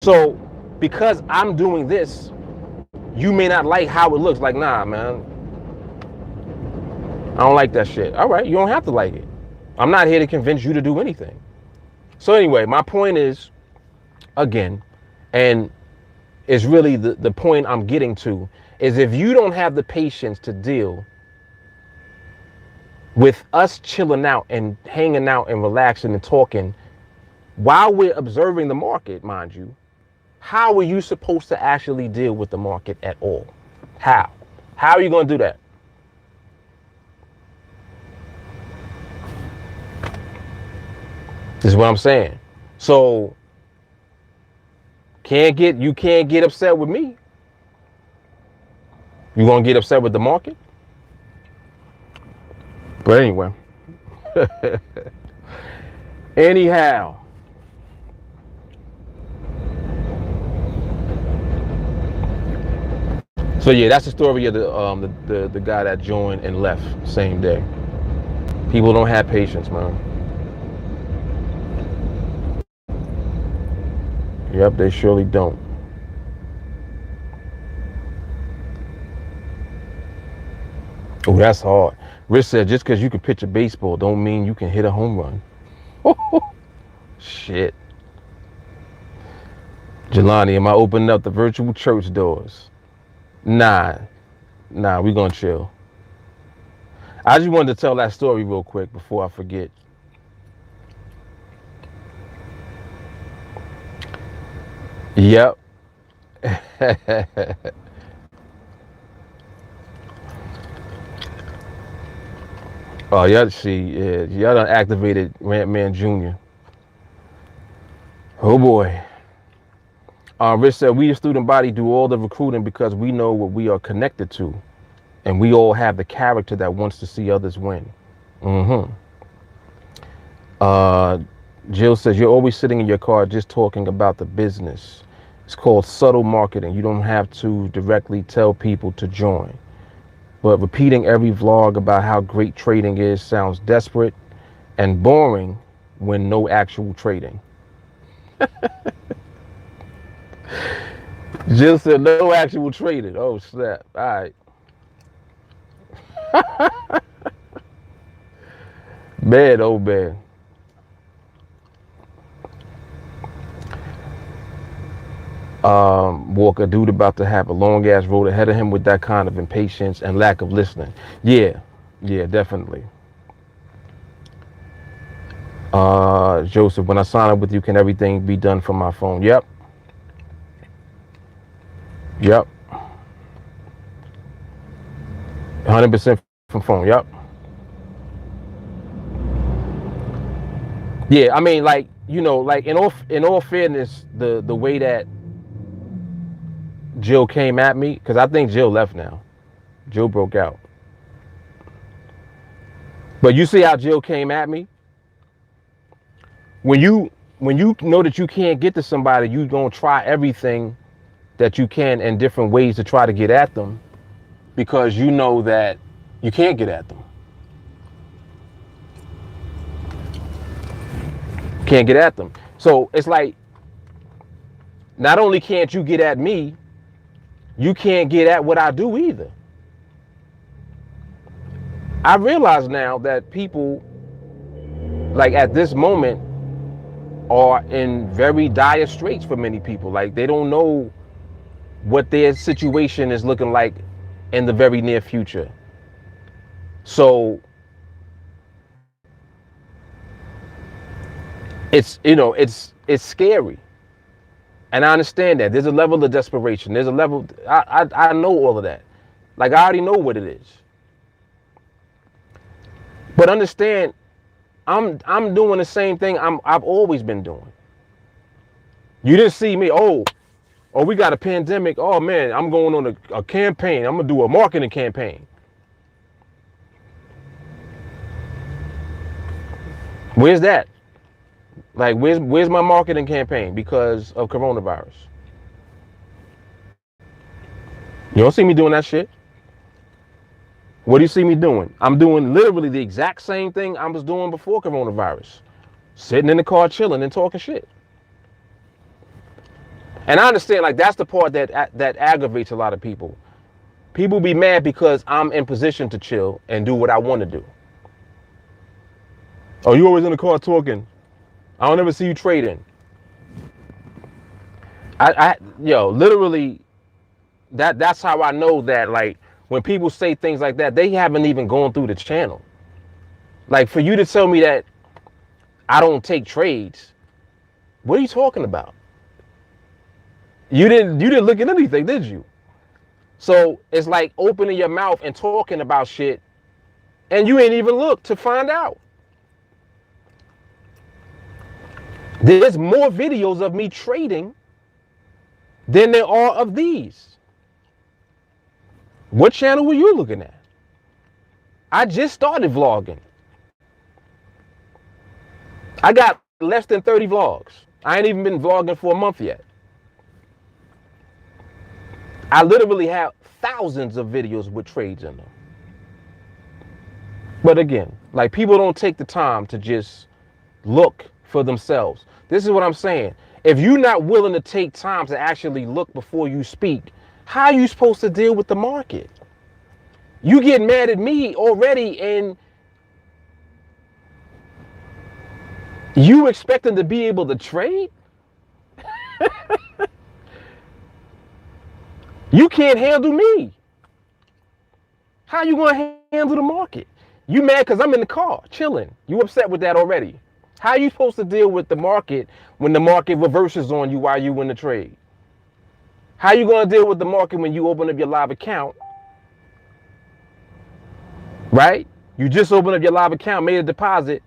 [SPEAKER 1] So because I'm doing this, you may not like how it looks. Like, nah, man, I don't like that shit. All right, you don't have to like it. I'm not here to convince you to do anything. So anyway, my point is, again, and it's really the point I'm getting to, is if you don't have the patience to deal with us chilling out and hanging out and relaxing and talking while we're observing the market, mind you, how are you supposed to actually deal with the market at all? How? How are you going to do that? This is what I'm saying. So you can't get upset with me. You gonna get upset with the market? But anyway. Anyhow. So yeah, that's the story of the guy that joined and left same day. People don't have patience, man. Yep, they surely don't. Oh, that's hard. Rich said just because you can pitch a baseball don't mean you can hit a home run. Shit. Jelani, am I opening up the virtual church doors? Nah, we gonna chill. I just wanted to tell that story real quick before I forget. Yep. Oh, y'all see, yeah, y'all done activated Rant Man Jr. Oh boy. Rich said we the student body do all the recruiting because we know what we are connected to, and we all have the character that wants to see others win. Mm-hmm. Jill says you're always sitting in your car just talking about the business. It's called subtle marketing. You don't have to directly tell people to join. But repeating every vlog about how great trading is sounds desperate and boring when no actual trading. Jill said no actual trading. Oh, snap. All right. Man, oh man. Walker, dude about to have a long ass road ahead of him with that kind of impatience and lack of listening. Yeah, definitely. Joseph, when I sign up with you, can everything be done from my phone? Yep. 100% from phone. Yep. Yeah, I mean, like, you know, like in all fairness, the way that Jill came at me, because I think Jill left now. Jill broke out. But you see how Jill came at me? When you know that you can't get to somebody, you gonna try everything that you can in different ways to try to get at them, because you know that you can't get at them. Can't get at them. So it's like, not only can't you get at me, you can't get at what I do either. I realize now that people, like at this moment, are in very dire straits for many people. Like they don't know what their situation is looking like in the very near future. So it's, you know, it's scary. And I understand that. There's a level of desperation. There's a level, I know all of that. Like I already know what it is. But understand, I'm doing the same thing I've always been doing. You didn't see me, oh, we got a pandemic. Oh man, I'm going on a campaign. I'm gonna do a marketing campaign. Where's that? Like, where's my marketing campaign because of coronavirus? You don't see me doing that shit. What do you see me doing? I'm doing literally the exact same thing I was doing before coronavirus. Sitting in the car chilling and talking shit. And I understand, like, that's the part that aggravates a lot of people. People be mad because I'm in position to chill and do what I want to do. Oh, you always in the car talking. I don't ever see you trading. Yo, literally, that's how I know that, like, when people say things like that, they haven't even gone through the channel. Like, for you to tell me that I don't take trades, what are you talking about? You didn't look at anything, did you? So it's like opening your mouth and talking about shit, and you ain't even looked to find out. There's more videos of me trading than there are of these. What channel were you looking at? I just started vlogging. I got less than 30 vlogs. I ain't even been vlogging for a month yet. I literally have thousands of videos with trades in them. But again, like, people don't take the time to just look for themselves. This is what I'm saying. If you're not willing to take time to actually look before you speak, how are you supposed to deal with the market? You get mad at me already and you expecting to be able to trade? You can't handle me. How you gonna handle the market? You mad because I'm in the car chilling. You upset with that already. How are you supposed to deal with the market when the market reverses on you while you in the trade? How you gonna deal with the market when you open up your live account? Right? You just opened up your live account, made a deposit,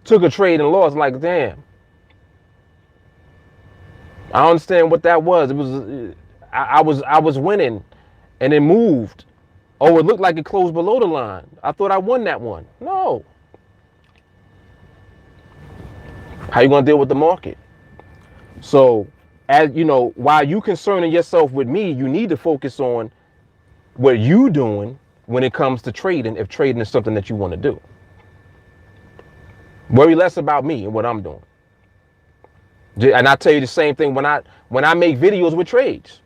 [SPEAKER 1] took a trade and lost. Like, damn. I don't understand what that was. It was I was winning and it moved. Oh, it looked like it closed below the line. I thought I won that one. No. How you gonna deal with the market? So, as you know, while you concerning yourself with me, you need to focus on what you doing when it comes to trading, if trading is something that you want to do. Worry less about me and what I'm doing. And I tell you the same thing when I make videos with trades.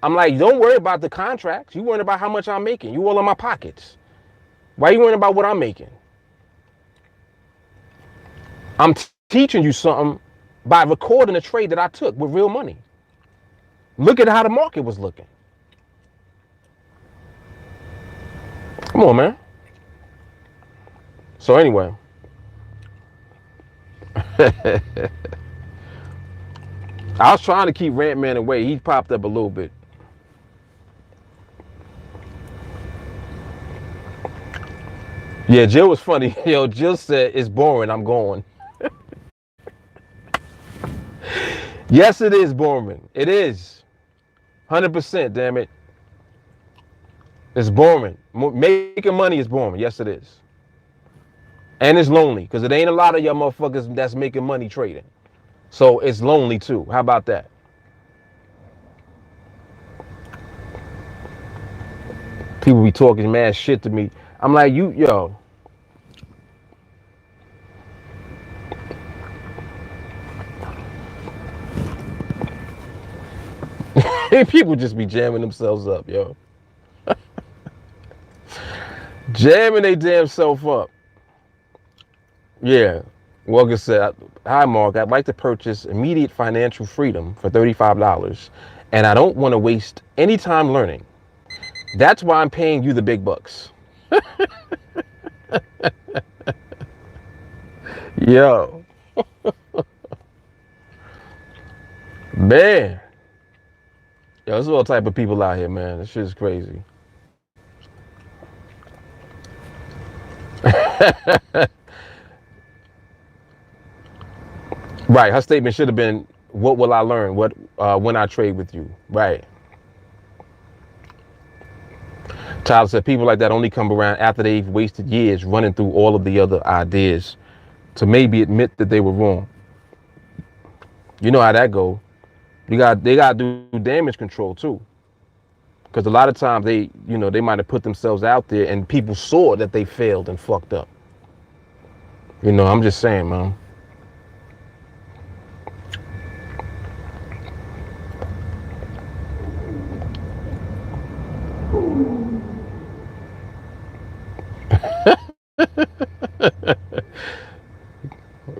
[SPEAKER 1] I'm like, don't worry about the contracts. You worry about how much I'm making. You all in my pockets. Why are you worrying about what I'm making? I'm teaching you something by recording a trade that I took with real money. Look at how the market was looking. Come on, man. So anyway. I was trying to keep Rant Man away. He popped up a little bit. Yeah, Jill was funny. Yo, Jill said, it's boring, I'm going. Yes, it is boring. It is. 100%, damn it. It's boring. Making money is boring. Yes, it is. And it's lonely, because it ain't a lot of y'all motherfuckers that's making money trading. So it's lonely too. How about that? People be talking mad shit to me. I'm like, yo. People just be jamming themselves up, yo. Jamming they damn self up. Yeah. Walker said, hi, Mark. I'd like to purchase immediate financial freedom for $35, and I don't want to waste any time learning. That's why I'm paying you the big bucks. Yo. Man. Yo, there's all type of people out here, man. This shit is crazy. Right. Her statement should have been, what will I learn? When I trade with you? Right. Tyler said, people like that only come around after they've wasted years running through all of the other ideas to maybe admit that they were wrong. You know how that go. They got to do damage control too. Because a lot of times they might have put themselves out there and people saw that they failed and fucked up. I'm just saying, man.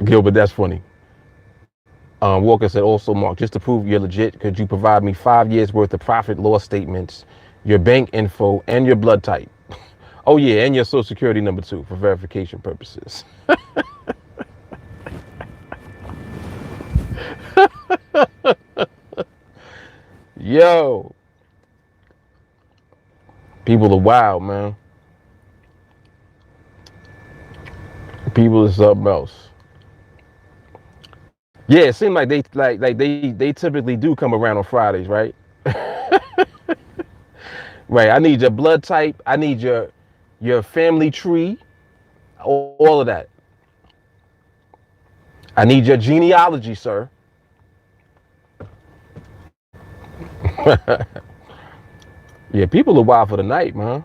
[SPEAKER 1] Gilbert, that's funny. Walker said, also, Mark, just to prove you're legit, could you provide me 5 years worth of profit loss statements, your bank info, and your blood type? Oh, yeah, and your social security number, too, for verification purposes. Yo. People are wild, man. People are something else. Yeah, it seems like they typically do come around on Fridays, right? Right. I need your blood type. I need your family tree. All of that. I need your genealogy, sir. Yeah, people are wild for the night, man.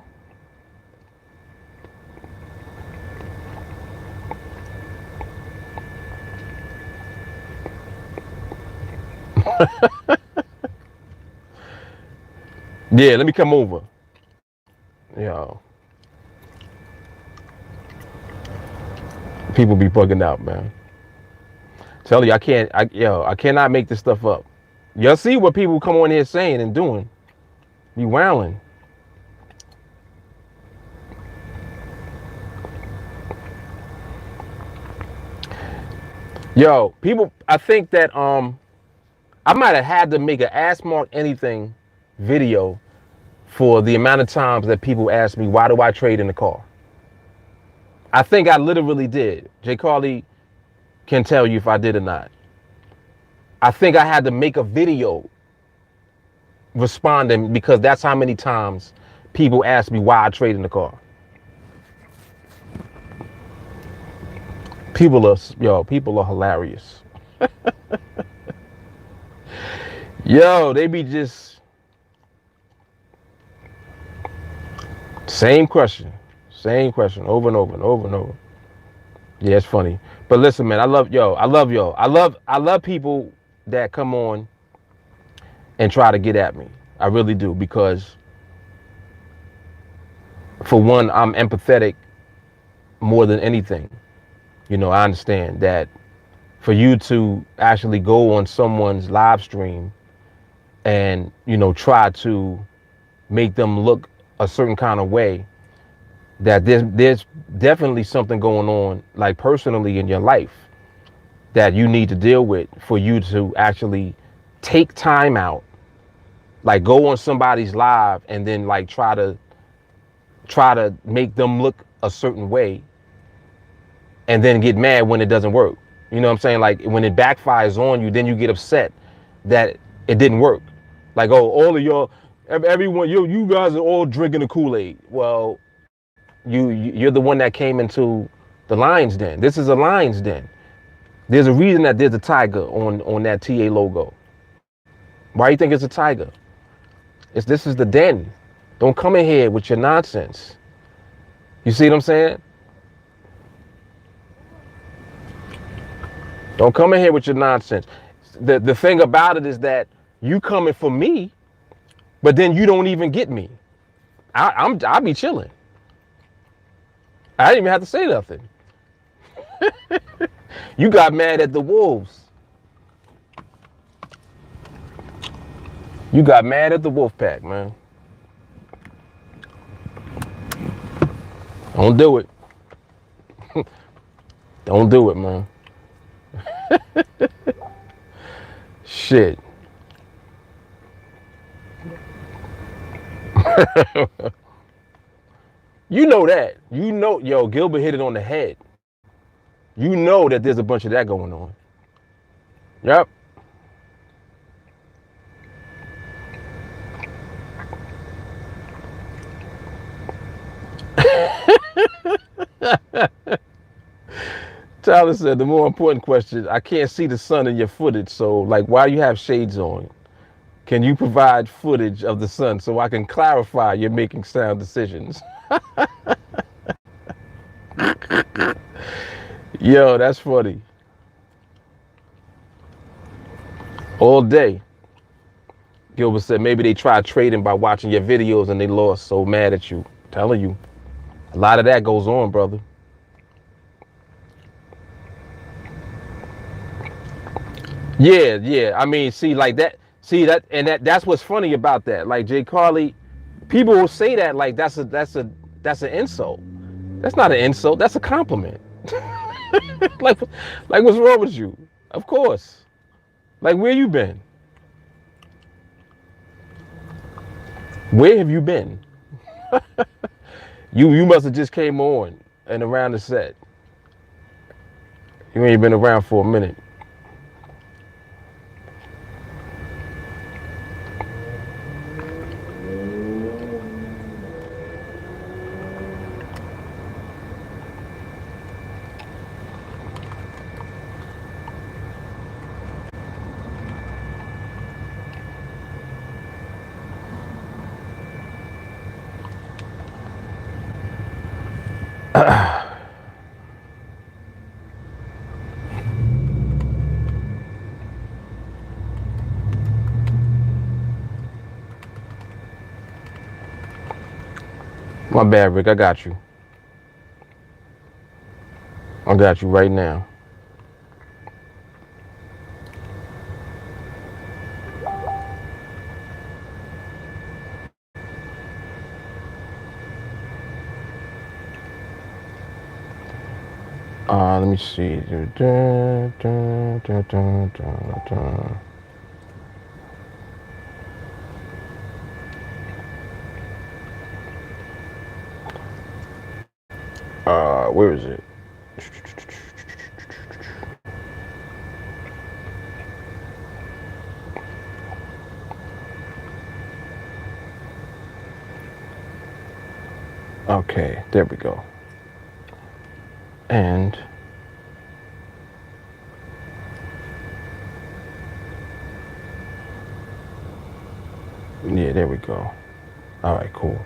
[SPEAKER 1] Yeah, let me come over. Yo. People be bugging out, man. Tell you, I cannot make this stuff up. Y'all see what people come on here saying and doing. You wowing. Yo, people, I think that I might have had to make an Ask Mark Anything video for the amount of times that people ask me, why do I trade in the car? I think I literally did. Jay Carly can tell you if I did or not. I think I had to make a video responding because that's how many times people ask me why I trade in the car. People are hilarious. Yo, they be just same question over and over and over and over. Yeah, it's funny. But listen, man, I love y'all. I love people that come on and try to get at me. I really do, because for one, I'm empathetic more than anything. I understand that for you to actually go on someone's live stream and, try to make them look a certain kind of way, that there's definitely something going on, like personally in your life, that you need to deal with for you to actually take time out, like go on somebody's live and then like try to make them look a certain way and then get mad when it doesn't work. You know what I'm saying? Like when it backfires on you, then you get upset that it didn't work. Like, oh, all of y'all, everyone, you guys are all drinking the Kool-Aid. Well, you're the one that came into the lion's den. This is a lion's den. There's a reason that there's a tiger on that TA logo. Why do you think it's a tiger? This is the den. Don't come in here with your nonsense. You see what I'm saying? Don't come in here with your nonsense. The thing about it is that you coming for me, but then you don't even get me. I'll be chilling. I didn't even have to say nothing. You got mad at the wolves. You got mad at the wolf pack, man. Don't do it. Don't do it, man. Shit. You know that. Yo, Gilbert hit it on the head. You know that there's a bunch of that going on. Yep. Tyler said, the more important question, I can't see the sun in your footage, so like, why do you have shades on? Can you provide footage of the sun so I can clarify you're making sound decisions? Yo, that's funny. All day. Gilbert said maybe they tried trading by watching your videos and they lost, so mad at you. Telling you. A lot of that goes on, brother. Yeah, yeah. I mean, see, like that. See that, and that's what's funny about that. Like Jay Carly, people will say that like that's an insult. That's not an insult. That's a compliment. like, like what's wrong with you? Of course. Like where you been? Where have you been? You must have just came on and around the set. You ain't been around for a minute. My bad, Rick. I got you. I got you right now. Let me see. Where is it? Okay, there we go. And yeah, there we go. All right, cool.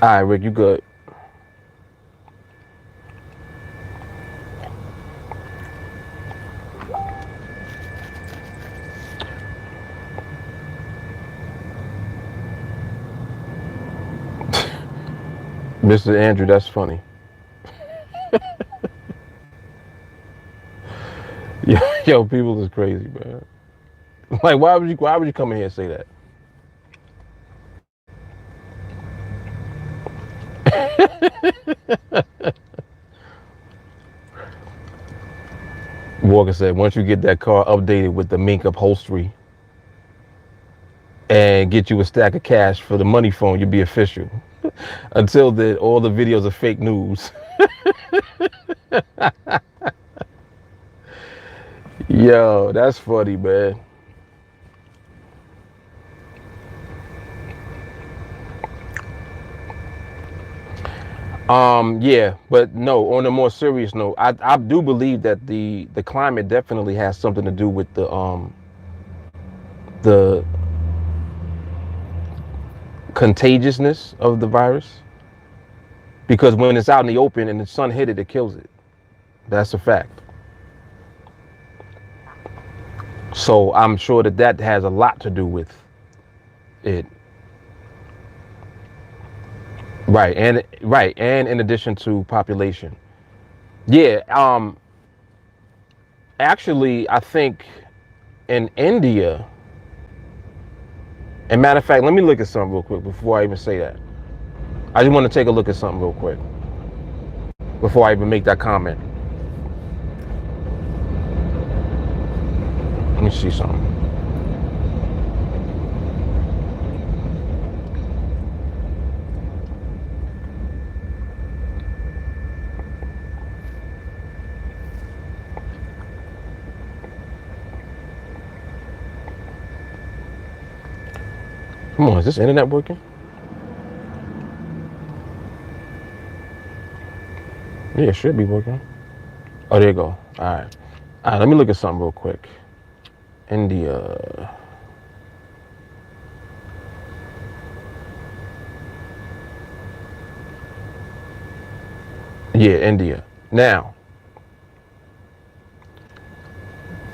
[SPEAKER 1] All right, Rick, you good. Mr. Andrew, that's funny. Yo, people is crazy, man. Like, why would you come in here and say that? Walker said, once you get that car updated with the mink upholstery and get you a stack of cash for the money phone, you'll be official. Until then, all the videos are fake news. Yo, that's funny, man. Yeah, but no, on a more serious note, I do believe that the climate definitely has something to do with the contagiousness of the virus. Because when it's out in the open and the sun hit it, it kills it. That's a fact. So I'm sure that that has a lot to do with it. Right, and in addition to population. Yeah, actually, I think in India, and matter of fact, let me look at something real quick before I even say that. I just want to take a look at something real quick before I even make that comment. Let me see something. Come on, is this internet working? Yeah, it should be working. Oh, there you go. All right. All right, let me look at something real quick. India. Yeah, India. Now,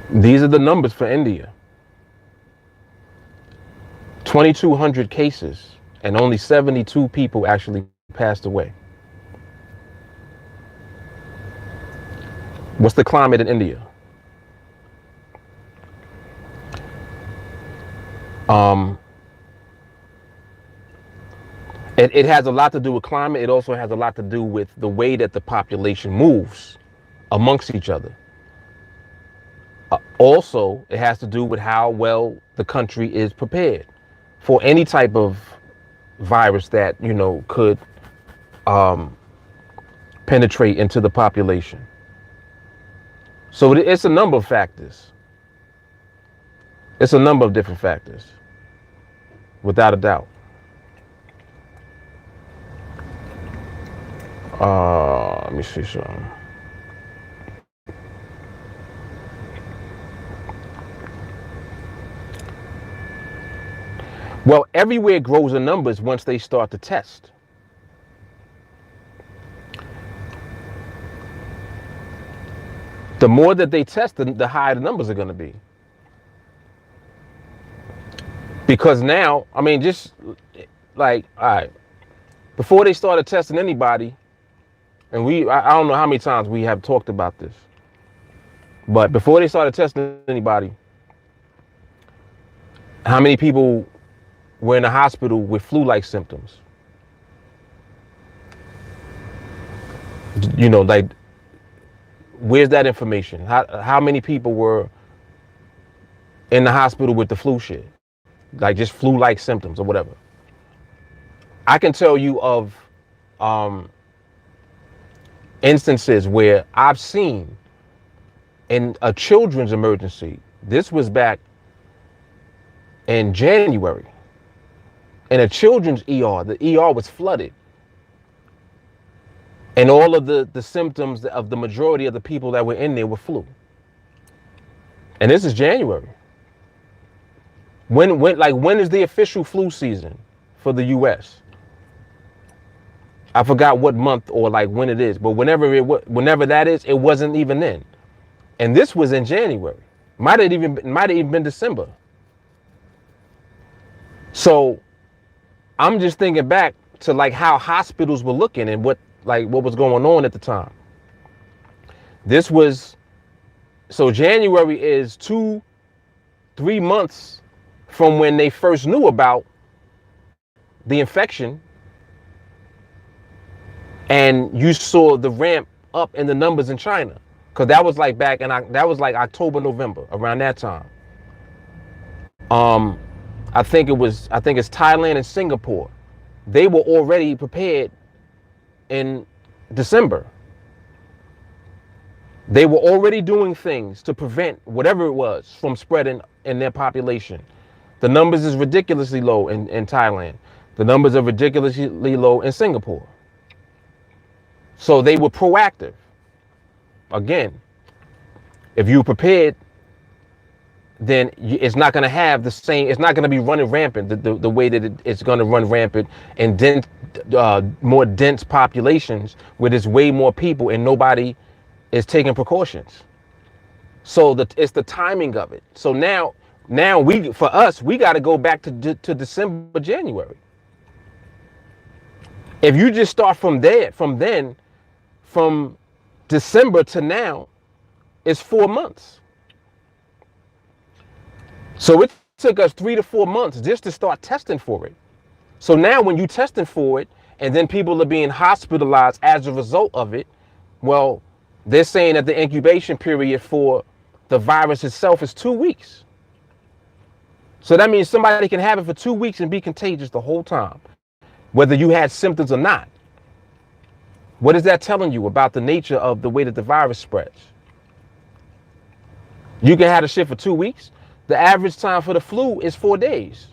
[SPEAKER 1] these are the numbers for India. 2,200 cases and only 72 people actually passed away. What's the climate in India? Um, it has a lot to do with climate. It also has a lot to do with the way that the population moves amongst each other. Also, it has to do with how well the country is prepared for any type of virus that, could penetrate into the population. So it's a number of factors. It's a number of different factors, without a doubt. Let me see something. Well, everywhere grows in numbers once they start to test. The more that they test, the higher the numbers are going to be. Because now, I mean, just like, all right, before they started testing anybody, and I don't know how many times we have talked about this, but before they started testing anybody, how many people were in the hospital with flu-like symptoms? Like, where's that information? How many people were in the hospital with the flu shit? Like just flu-like symptoms or whatever. I can tell you of instances where I've seen in a children's emergency. This was back in January. In a children's ER, the ER was flooded. And all of the symptoms of the majority of the people that were in there were flu. And this is January. When is the official flu season for the US? I forgot what month or like when it is, but whenever that is, it wasn't even then. And this was in January. Might have even been December. So I'm just thinking back to like how hospitals were looking and what was going on at the time. So January is 2-3 months from when they first knew about the infection, and you saw the ramp up in the numbers in China, because that was like that was like October, November, around that time. I think it's Thailand and Singapore. They were already prepared in December. They were already doing things to prevent whatever it was from spreading in their population. The numbers is ridiculously low in Thailand. The numbers are ridiculously low in Singapore. So they were proactive. Again, if you're prepared, then it's not going to have the same, it's not going to be running rampant the way that it's going to run rampant in more dense populations where there's way more people and nobody is taking precautions. So it's the timing of it. So now we got to go back to December, January. If you just start from December to now, it's 4 months. So it took us 3 to 4 months just to start testing for it. So now when you're testing for it and then people are being hospitalized as a result of it, well, they're saying that the incubation period for the virus itself is 2 weeks. So that means somebody can have it for 2 weeks and be contagious the whole time, whether you had symptoms or not. What is that telling you about the nature of the way that the virus spreads? You can have the shit for 2 weeks. The average time for the flu is 4 days.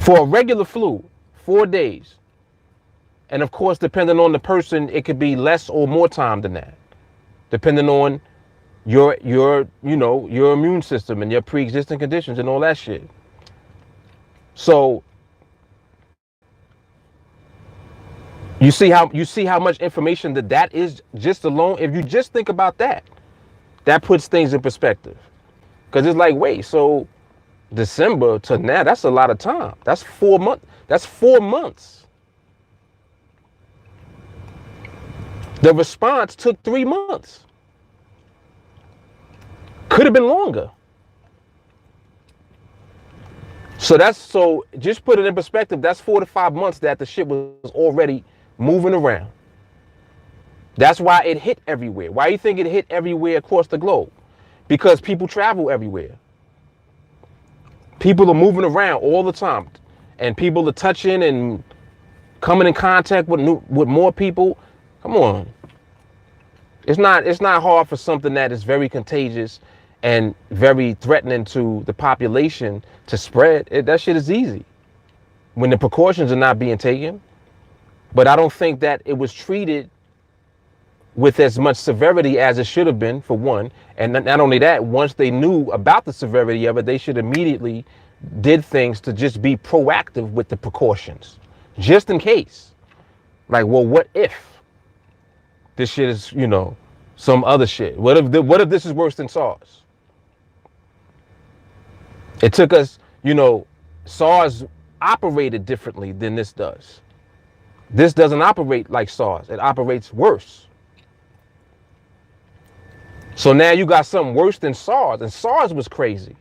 [SPEAKER 1] For a regular flu, 4 days. And of course, depending on the person, it could be less or more time than that, depending on your immune system and your pre-existing conditions and all that shit. So you see how much information that is just alone. If you just think about that, that puts things in perspective. Because it's like, wait, so December to now, that's a lot of time. That's 4 months. That's 4 months. The response took 3 months. Could have been longer. So just put it in perspective. That's 4 to 5 months that the shit was already moving around. That's why it hit everywhere. Why do you think it hit everywhere across the globe? Because people travel everywhere. People are moving around all the time, and people are touching and coming in contact with more people. Come on. It's not hard for something that is very contagious and very threatening to the population to spread. That shit is easy when the precautions are not being taken. But I don't think that it was treated with as much severity as it should have been, for one. And not only that, once they knew about the severity of it, they should immediately did things to just be proactive with the precautions, just in case. Like, well, what if this shit is, some other shit? What if this is worse than SARS? It took us, SARS operated differently than this does. This doesn't operate like SARS. It operates worse. So now you got something worse than SARS, and SARS was crazy.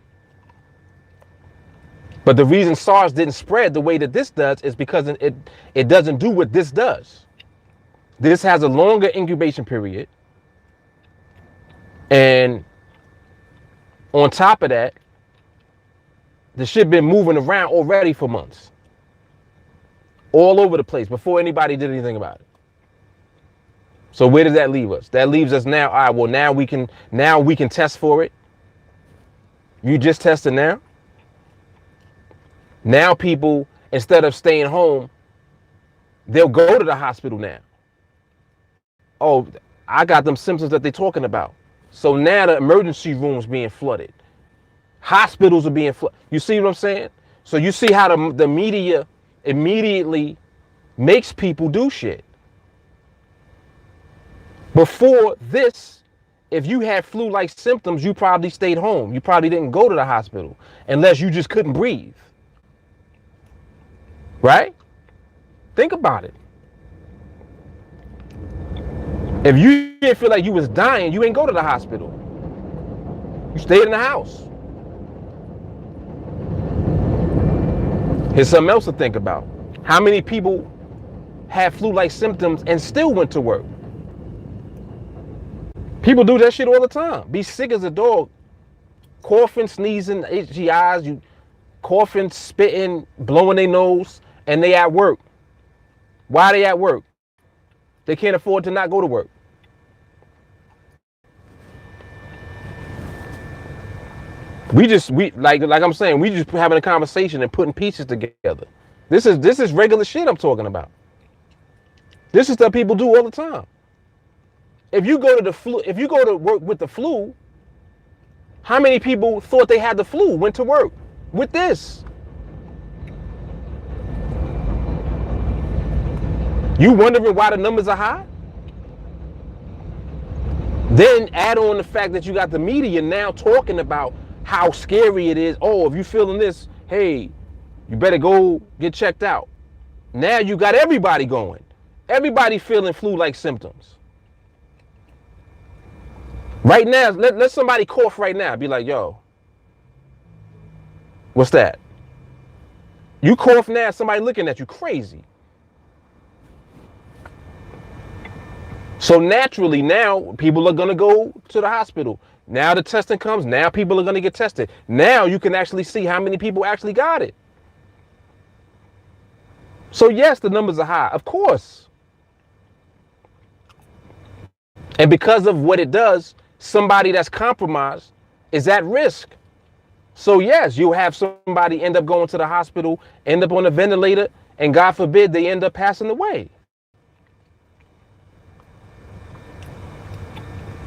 [SPEAKER 1] But the reason SARS didn't spread the way that this does is because it doesn't do what this does. This has a longer incubation period. And on top of that, the shit been moving around already for months. All over the place before anybody did anything about it. So where does that leave us? That leaves us now, all right, well, now we can test for it. You just tested now? Now people, instead of staying home, they'll go to the hospital now. Oh, I got them symptoms that they're talking about. So now the emergency room's being flooded. Hospitals are being flooded. You see what I'm saying? So you see how the media immediately makes people do shit. Before this, if you had flu-like symptoms, you probably stayed home. You probably didn't go to the hospital unless you just couldn't breathe. Right? Think about it. If you didn't feel like you was dying, you ain't go to the hospital. You stayed in the house. Here's something else to think about. How many people had flu-like symptoms and still went to work? People do that shit all the time. Be sick as a dog. Coughing, sneezing, itchy eyes, you coughing, spitting, blowing their nose, and they at work. Why are they at work? They can't afford to not go to work. Like I'm saying, we just having a conversation and putting pieces together. This is regular shit I'm talking about. This is stuff people do all the time. If you go to work with the flu, how many people thought they had the flu, went to work with this? You wondering why the numbers are high? Then add on the fact that you got the media now talking about how scary it is. Oh, if you're feeling this, hey, you better go get checked out. Now you got everybody going. Everybody feeling flu-like symptoms. Right now, let somebody cough right now. Be like, yo, what's that? You cough now, somebody looking at you crazy. So naturally now people are going to go to the hospital. Now the testing comes. Now people are going to get tested. Now you can actually see how many people actually got it. So yes, the numbers are high, of course. And because of what it does, somebody that's compromised is at risk. So yes, you'll have somebody end up going to the hospital, end up on a ventilator, and God forbid they end up passing away.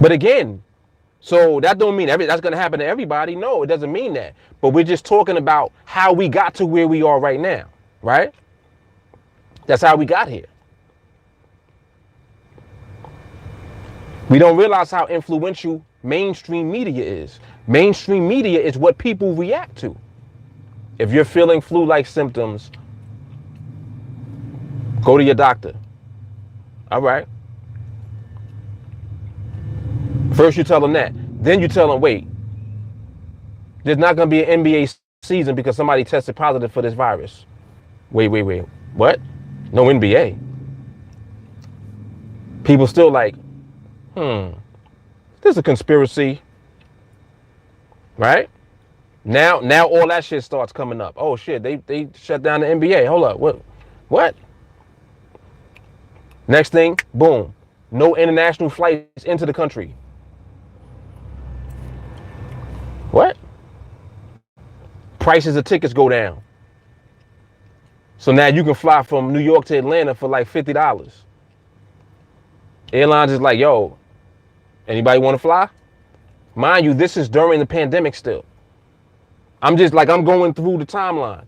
[SPEAKER 1] But again, so that don't mean that's going to happen to everybody. No, it doesn't mean that. But we're just talking about how we got to where we are right now, right? That's how we got here. We don't realize how influential mainstream media is. Mainstream media is what people react to. If you're feeling flu-like symptoms, go to your doctor. All right. First you tell them that. Then you tell them, wait, there's not going to be an NBA season because somebody tested positive for this virus. Wait. What? No NBA. People still like, this is a conspiracy. Right? Now all that shit starts coming up. Oh shit, they shut down the NBA. Hold up. What? Next thing, boom. No international flights into the country. What? Prices of tickets go down. So now you can fly from New York to Atlanta for like $50. Airlines is like, yo, anybody want to fly? Mind you, this is during the pandemic still. I'm going through the timeline.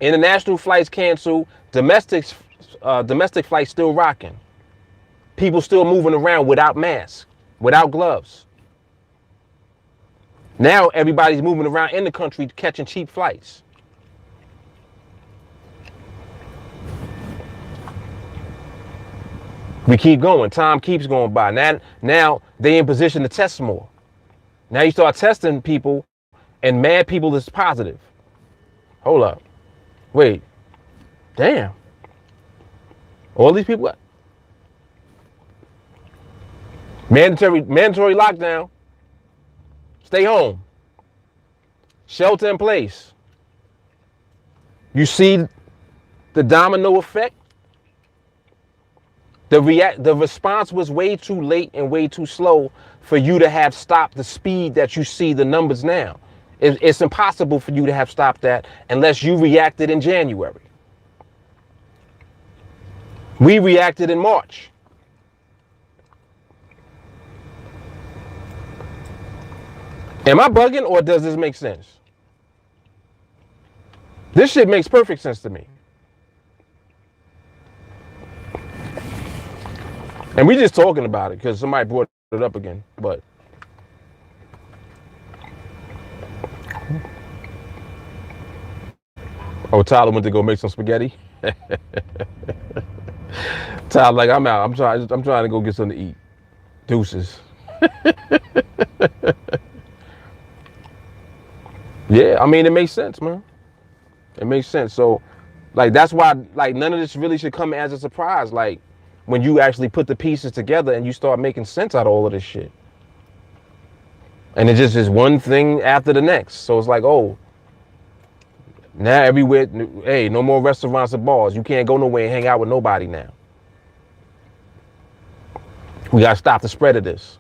[SPEAKER 1] International flights canceled. Domestic flights still rocking. People still moving around without masks, without gloves. Now everybody's moving around in the country catching cheap flights. We keep going. Time keeps going by. Now they in position to test more. Now you start testing people and mad people is positive. Hold up. Wait. Damn. All these people. Mandatory lockdown. Stay home. Shelter in place. You see the domino effect? The response was way too late and way too slow for you to have stopped the speed that you see the numbers now. It's impossible for you to have stopped that unless you reacted in January. We reacted in March. Am I bugging or does this make sense? This shit makes perfect sense to me. And we just talking about it because somebody brought it up again, but. Oh, Tyler went to go make some spaghetti. Tyler, like, I'm out. I'm trying to go get something to eat. Deuces. Yeah, I mean, it makes sense, man. It makes sense. So, like, that's why, like, none of this really should come as a surprise. Like, when you actually put the pieces together and you start making sense out of all of this shit. And it just is one thing after the next. So it's like, oh, now everywhere, hey, no more restaurants or bars. You can't go nowhere and hang out with nobody now. We got to stop the spread of this.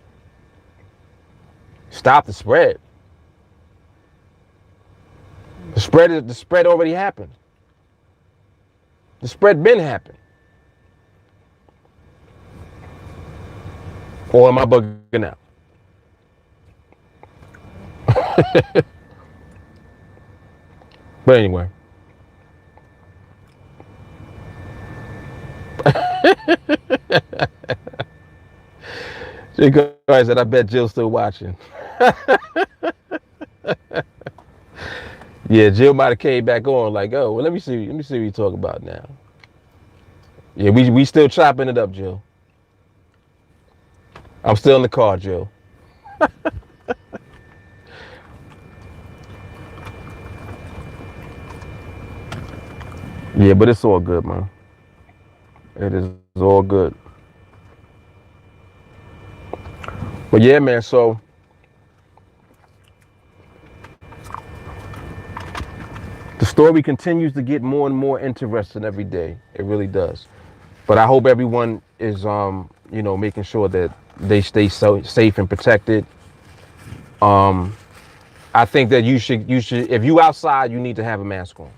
[SPEAKER 1] Stop the spread. The spread already happened. The spread been happened. Or am I bugging out? But anyway. Guys said, I bet Jill's still watching. Yeah, Jill might have came back on like, oh, well, let me see what you talk about now. Yeah, we still chopping it up, Jill. I'm still in the car, Jill. Yeah, but it's all good, man. It is all good. But yeah, man, so the story continues to get more and more interesting every day. It really does. But I hope everyone is, making sure that they stay safe and protected. I think that you should, if you outside, you need to have a mask on.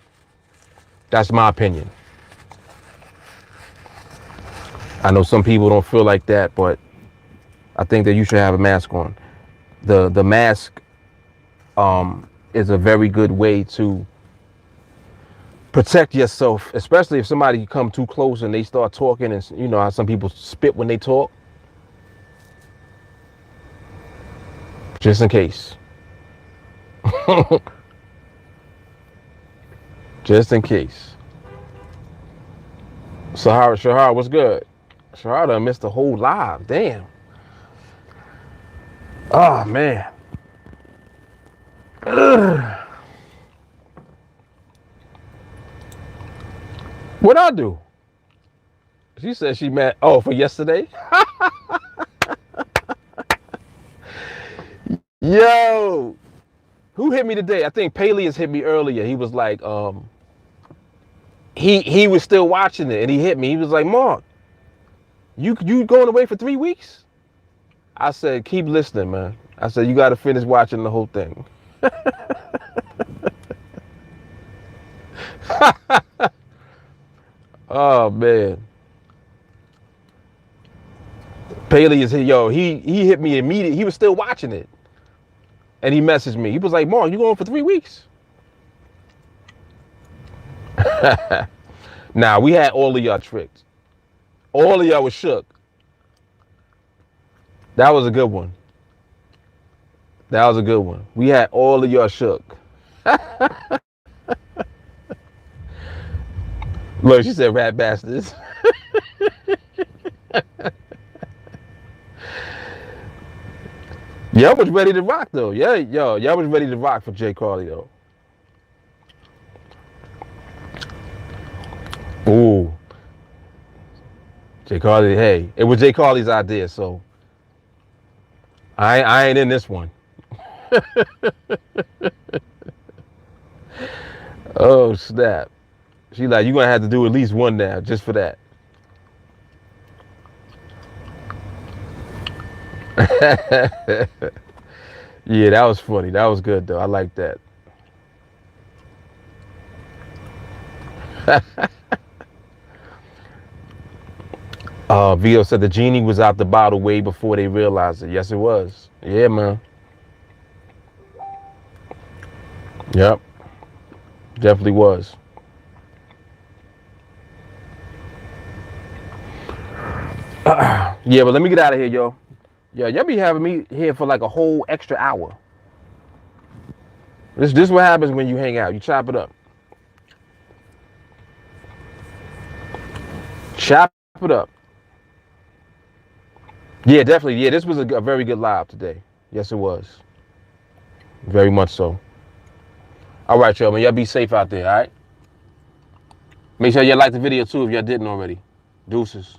[SPEAKER 1] That's my opinion. I know some people don't feel like that, but I think that you should have a mask on. The mask is a very good way to protect yourself, especially if somebody come too close and they start talking, and you know how some people spit when they talk. Just in case. Just in case. Shahar, what's good? Shahar done missed the whole live. Damn. Oh, man. Ugh. What'd I do? She said she met, oh, for yesterday? Yo. Who hit me today? I think Peleus hit me earlier. He was like, he was still watching it and he hit me. He was like, Mark, you going away for 3 weeks? I said, keep listening, man. I said, you got to finish watching the whole thing. Oh, man. Peleus hit, yo, he hit me immediately. He was still watching it. And he messaged me. He was like, Mark, you going for 3 weeks? Nah, we had all of y'all tricked. All of y'all was shook. That was a good one. That was a good one. We had all of y'all shook. Look, she said rat bastards. Y'all was ready to rock though. Yeah, y'all was ready to rock for Jay Carly though. Ooh. Jay Carly, hey, it was Jay Carly's idea, so I ain't in this one. Oh snap. She like, you gonna have to do at least one now, just for that. Yeah, that was funny. That was good though. I like that. Vito said the genie was out the bottle way before they realized it. Yes, it was. Yeah, man. Yep. Definitely was. Yeah, but let me get out of here, yo. Yeah, y'all be having me here for like a whole extra hour. This what happens when you hang out. You chop it up. Chop it up. Yeah, definitely. Yeah, this was a very good live today. Yes, it was. Very much so. All right, y'all, man. Y'all be safe out there, all right? Make sure y'all like the video, too, if y'all didn't already. Deuces.